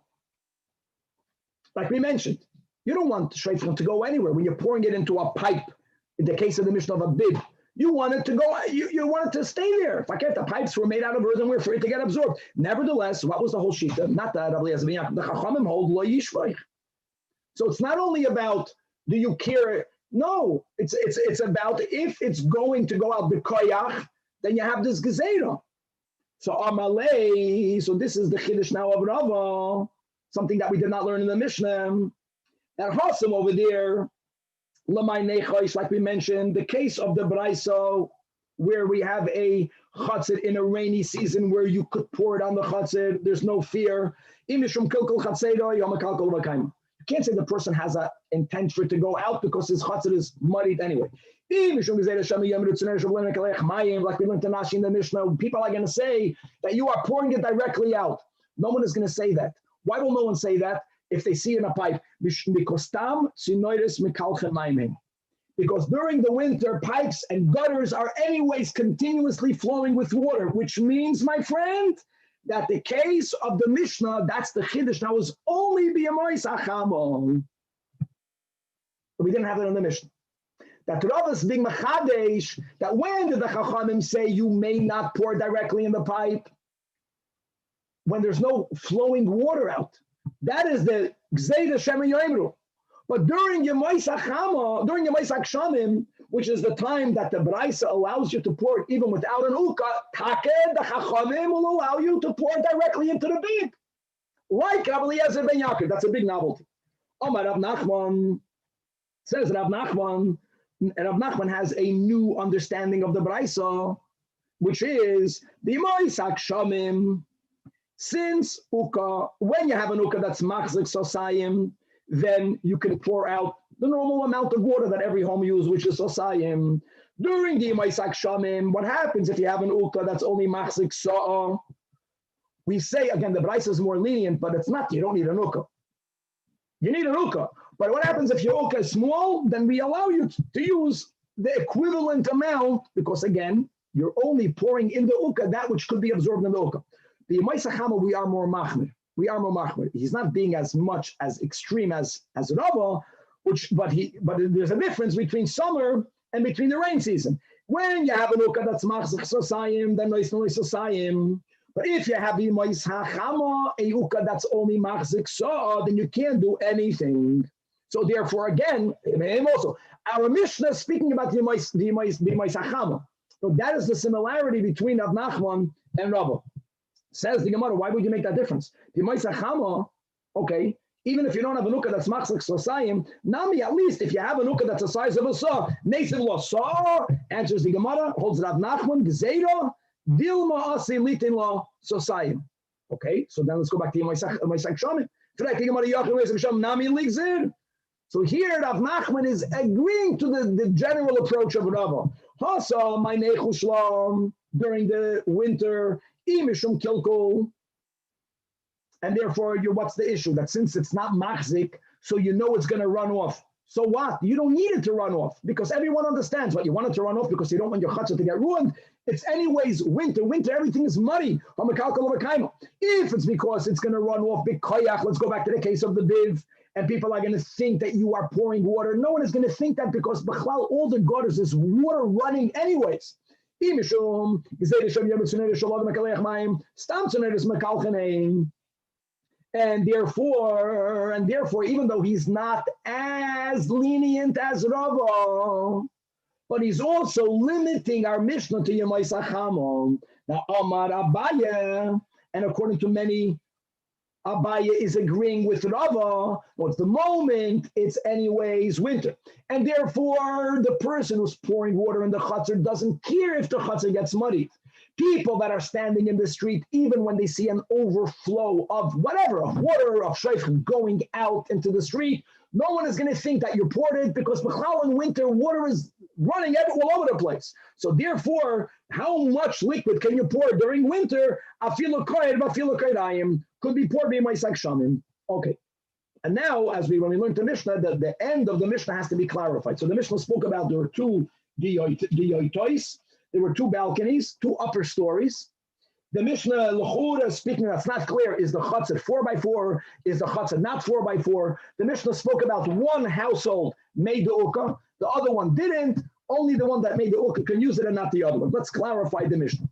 Like we mentioned, you don't want Shoifchen to go anywhere when you're pouring it into a pipe. In the case of the Mishnah of a bib, you want it to go, you want it to stay there. If I get the pipes were made out of earthenware for it to get absorbed. Nevertheless, what was the whole shita? Not that the Chachamim hold lo yishvayich. So it's not only about do you care? No, it's about if it's going to go out b'koyach, then you have this gezerah. So Amalei, so this is the chiddush now of Rava, something that we did not learn in the Mishnah. That Hassan over there, Lamai Nechosh, like we mentioned, the case of the Braiso, where we have a chatzit in a rainy season where you could pour it on the chatzit, there's no fear. You can't say the person has an intent for it to go out because his chatzit is muddied anyway. Like we learned in the Mishnah, people are going to say that you are pouring it directly out. No one is going to say that. Why will no one say that if they see in a pipe? Because during the winter, pipes and gutters are anyways continuously flowing with water, which means, my friend, that the case of the Mishnah, that's the Chiddush, now is only b'yamois achamon. We didn't have it in the Mishnah. That Rava's being machadesh, that when did the Chachamim say you may not pour directly in the pipe? When there's no flowing water out. That is the Gzeida Shema Yoimru. But during Yemois Akshamim, which is the time that the Braisa allows you to pour it even without an uka, Taked, the Chachamim will allow you to pour directly into the big. Like Rabbi Eliezer ben Yaakov, that's a big novelty. Omar Rav Nachman, says Rav Nachman, and Rav Nachman has a new understanding of the Braisa, which is the Yemois Akshamim. Since uka, when you have an uka that's machzik sosayim, then you can pour out the normal amount of water that every home uses, which is sosayim. During the Maisak Shamim, what happens if you have an uka that's only machzik sa'a? We say, again, the Braisa is more lenient, but it's not, you don't need an uka. You need an uka. But what happens if your uka is small? Then we allow you to use the equivalent amount, because again, you're only pouring in the uka that which could be absorbed in the uka. The Yemaisa Chama, we are more machmir. He's not being as much as extreme as Rava, but there's a difference between summer and between the rain season. When you have an uka that's machzik sosayim, then nois sosayim. But if you have Yimois Hachama, a Uka that's only Machzik Saw, then you can't do anything. So therefore, again, also, our Mishnah is speaking about the Yimois Hachama. So that is the similarity between Rav Nachman and Rabbah. Says the Gemara, why would you make that difference? The Yimois Hachama, okay, even if you don't have a Uka that's Machzik Sosayim, Nami, at least if you have a Uka that's the size of a saw, Nathan Lo Saw, answers the Gemara, holds Rav Nachman, Gezeira, Dilma Asi Litin Lo Sosayim. Okay, so then let's go back to Yimois Hachama. Nami Ligzir. So here, Rav Nachman is agreeing to the general approach of Rava. Hasa, my nechushlam, during the winter, imishum kilkul. And therefore, what's the issue? That since it's not machzik, so you know it's going to run off. So what? You don't need it to run off because everyone understands what you want it to run off because you don't want your chutzah to get ruined. It's anyways winter. Winter, everything is muddy. If it's because it's going to run off big koyach, let's go back to the case of the biv, and people are going to think that you are pouring water. No one is going to think that because b'chlal, all the gutters is water running anyways. And therefore, even though he's not as lenient as Rava, but he's also limiting our Mishnah to Yemais Hachama. Now, Amar Abaya, and according to many, Abaya is agreeing with Rava, but at the moment, it's anyways winter. And therefore, the person who's pouring water in the chutzner doesn't care if the chutzner gets muddied. People that are standing in the street, even when they see an overflow of whatever, of water, of shayf going out into the street, no one is going to think that you poured it because b'chlal in winter, water is running all over the place. So therefore, how much liquid can you pour during winter? Afilu koyed could be poured by Ma'asek Shamim. Okay. And now, when we learned the Mishnah, the end of the Mishnah has to be clarified. So the Mishnah spoke about there were two diyotois. There were two balconies, two upper stories. The Mishnah L'chura speaking, that's not clear, is the chutzah 4x4, is the chutzah not 4x4. The Mishnah spoke about one household made the uka, the other one didn't. Only the one that made the uka can use it and not the other one. Let's clarify the Mishnah.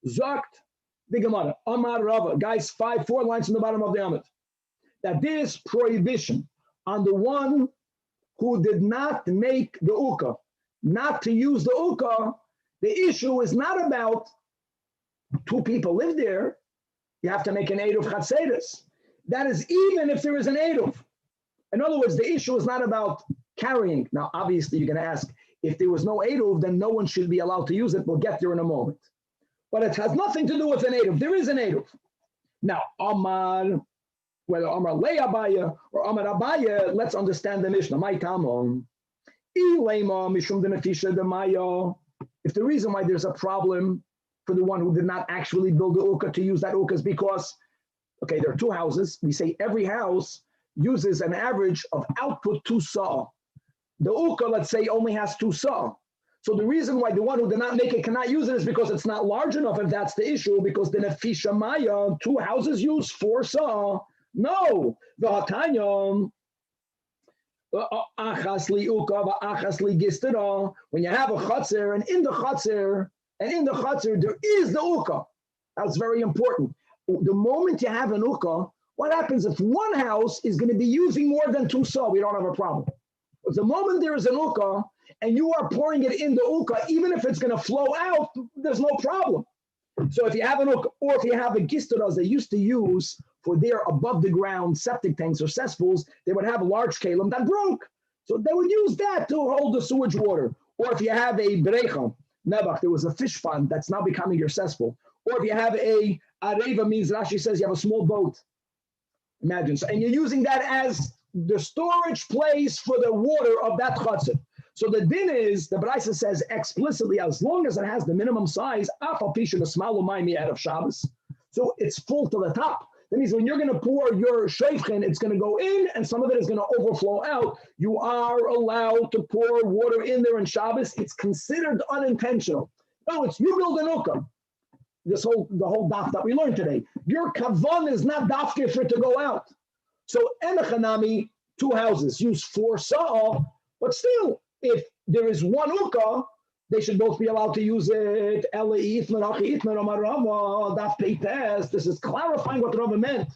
Zakt the Gemara, Amar Rava, guys, 4 lines from the bottom of the Amud, that this prohibition on the one who did not make the uka, not to use the uka, the issue is not about 2 people live there. You have to make an eruv chatzeres. That is even if there is an eruv. In other words, the issue is not about carrying. Now, obviously, you're going to ask, if there was no eruv, then no one should be allowed to use it. We'll get there in a moment. But it has nothing to do with an eruv. There is an eruv. Now, Amar, whether Amar Le Abaya or Amar Abaya, let's understand the Mishnah. My Tamon. If the reason why there's a problem for the one who did not actually build the uka to use that uka is because, okay, there are 2 houses. We say every house uses an average of output 2 saw. The uka, let's say, only has 2 saw. So the reason why the one who did not make it cannot use it is because it's not large enough, if that's the issue, because the nefisha maya, 2 houses use 4 saw. No, the hatanyam. When you have a chutzner, and in the chutzner there is the uka. That's very important. The moment you have an uka, what happens if one house is going to be using more than 2 saw? We don't have a problem. But the moment there is an uka and you are pouring it in the uka, even if it's going to flow out, there's no problem. So if you have an uka, or if you have a gisteras they used to use for their above the ground septic tanks or cesspools, they would have a large kalim that broke. So they would use that to hold the sewage water. Or if you have a brecha, nebach, there was a fish pond that's now becoming your cesspool. Or if you have a areva, means Rashi says you have a small boat. Imagine. So, and you're using that as the storage place for the water of that chutzner. So the din is, the Braisa says explicitly, as long as it has the minimum size, afal pisha the smaller maimi out of Shabbos. So it's full to the top. That means when you're going to pour your sheifchen, it's going to go in and some of it is going to overflow out. You are allowed to pour water in there in Shabbos. It's considered unintentional. No, it's you build an uka. The whole daf that we learned today. Your kavan is not dafke for it to go out. So enechanami, 2 houses use 4 saw, but still, if there is 1 uka, They should both be allowed to use it. This is clarifying what Rava meant.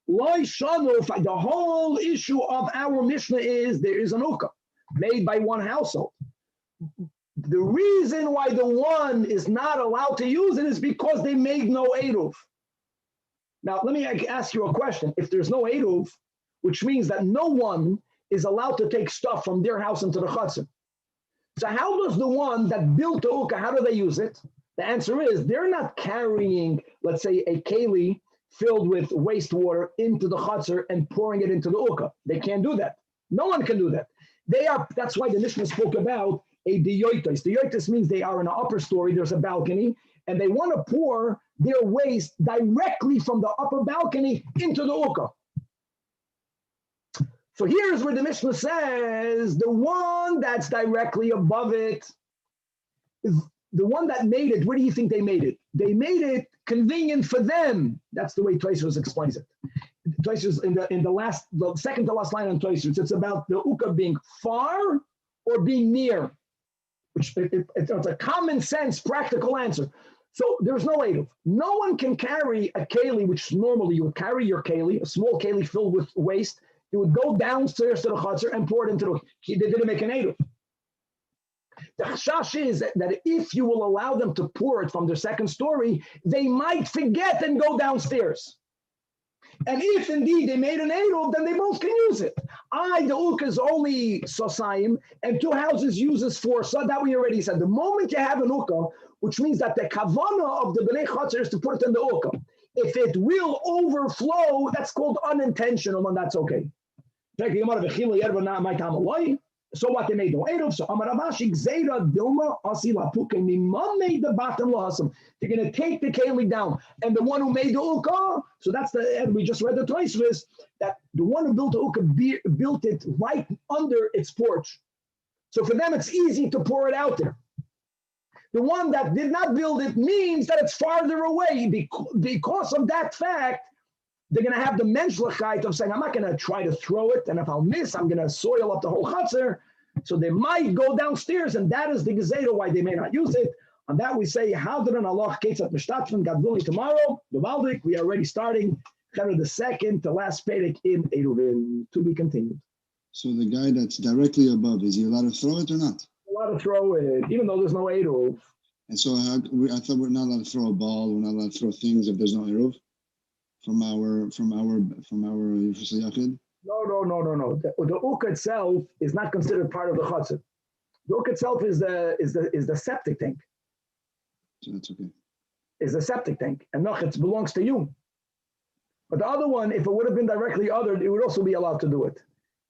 The whole issue of our Mishnah is there is an ukah made by one household. The reason why the one is not allowed to use it is because they made no eruv. Now, let me ask you a question. If there's no eruv, which means that no one is allowed to take stuff from their house into the chutzner. So how does the one that built the ukah, how do they use it? The answer is they're not carrying, let's say, a keli filled with wastewater into the chutzner and pouring it into the ukah. They can't do that. No one can do that. That's why the Mishnah spoke about a diyotis. Diyotis means they are in an upper story, there's a balcony, and they want to pour their waste directly from the upper balcony into the ukah. So here's where the Mishnah says the one that's directly above it is the one that made it. Where do you think they made it? They made it convenient for them. That's the way Tosfos explains it. Tosfos in the second to last line on Tosfos, it's about the ukah being far or being near, which it's a common sense, practical answer. So there's no eruv. No one can carry a keli, which normally you would carry your keli, a small keli filled with waste. You would go downstairs to the chutzner and pour it into the. They didn't make an eruv. The chashash is that if you will allow them to pour it from their second story, they might forget and go downstairs. And if indeed they made an eruv, then they both can use it. The ukah is only sosayim, and two houses uses 4. So that we already said. The moment you have an ukah, which means that the kavana of the bnei chutzner is to put it in the ukah. If it will overflow, that's called unintentional, and that's okay. So what, they made no eruv. So Amar Ravashi Gzeira Dilma Asila Puke Mimam made the bottom lahasam. They're going to take the keli down, and the one who made the ukah. So that's and we just read the Tosfos that the one who built the ukah built it right under its porch. So for them, it's easy to pour it out there. The one that did not build it means that it's farther away. Because of that fact, they're going to have the menschlichkeit of saying, I'm not going to try to throw it, and if I'll miss, I'm going to soil up the whole chutzner. So they might go downstairs, and that is the gezerah why they may not use it. On that we say, how did an Allah ketzat mishtatfen, God willing, tomorrow, the Valdik, we are already starting the second to last perek in ERUVIN, to be continued. So the guy that's directly above, is he allowed to throw it or not? Allowed to throw it, even though there's no eruv. And so I thought we're not allowed to throw a ball, we're not allowed to throw things if there's no eruv from our Yachid? No. The ukah itself is not considered part of the chutzner. The ukah itself is the septic tank. So that's okay. Is the septic tank, and it belongs to you. But the other one, if it would have been directly othered, it would also be allowed to do it.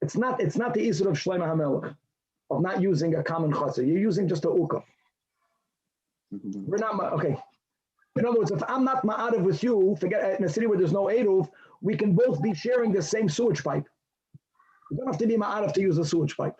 It's not the isur of Shlomo HaMelech of not using a common chutzner. You're using just a ukah. We're not okay. In other words, if I'm not ma'arev with you, forget in a city where there's no eruv, we can both be sharing the same sewage pipe. You don't have to be ma'arev to use a sewage pipe.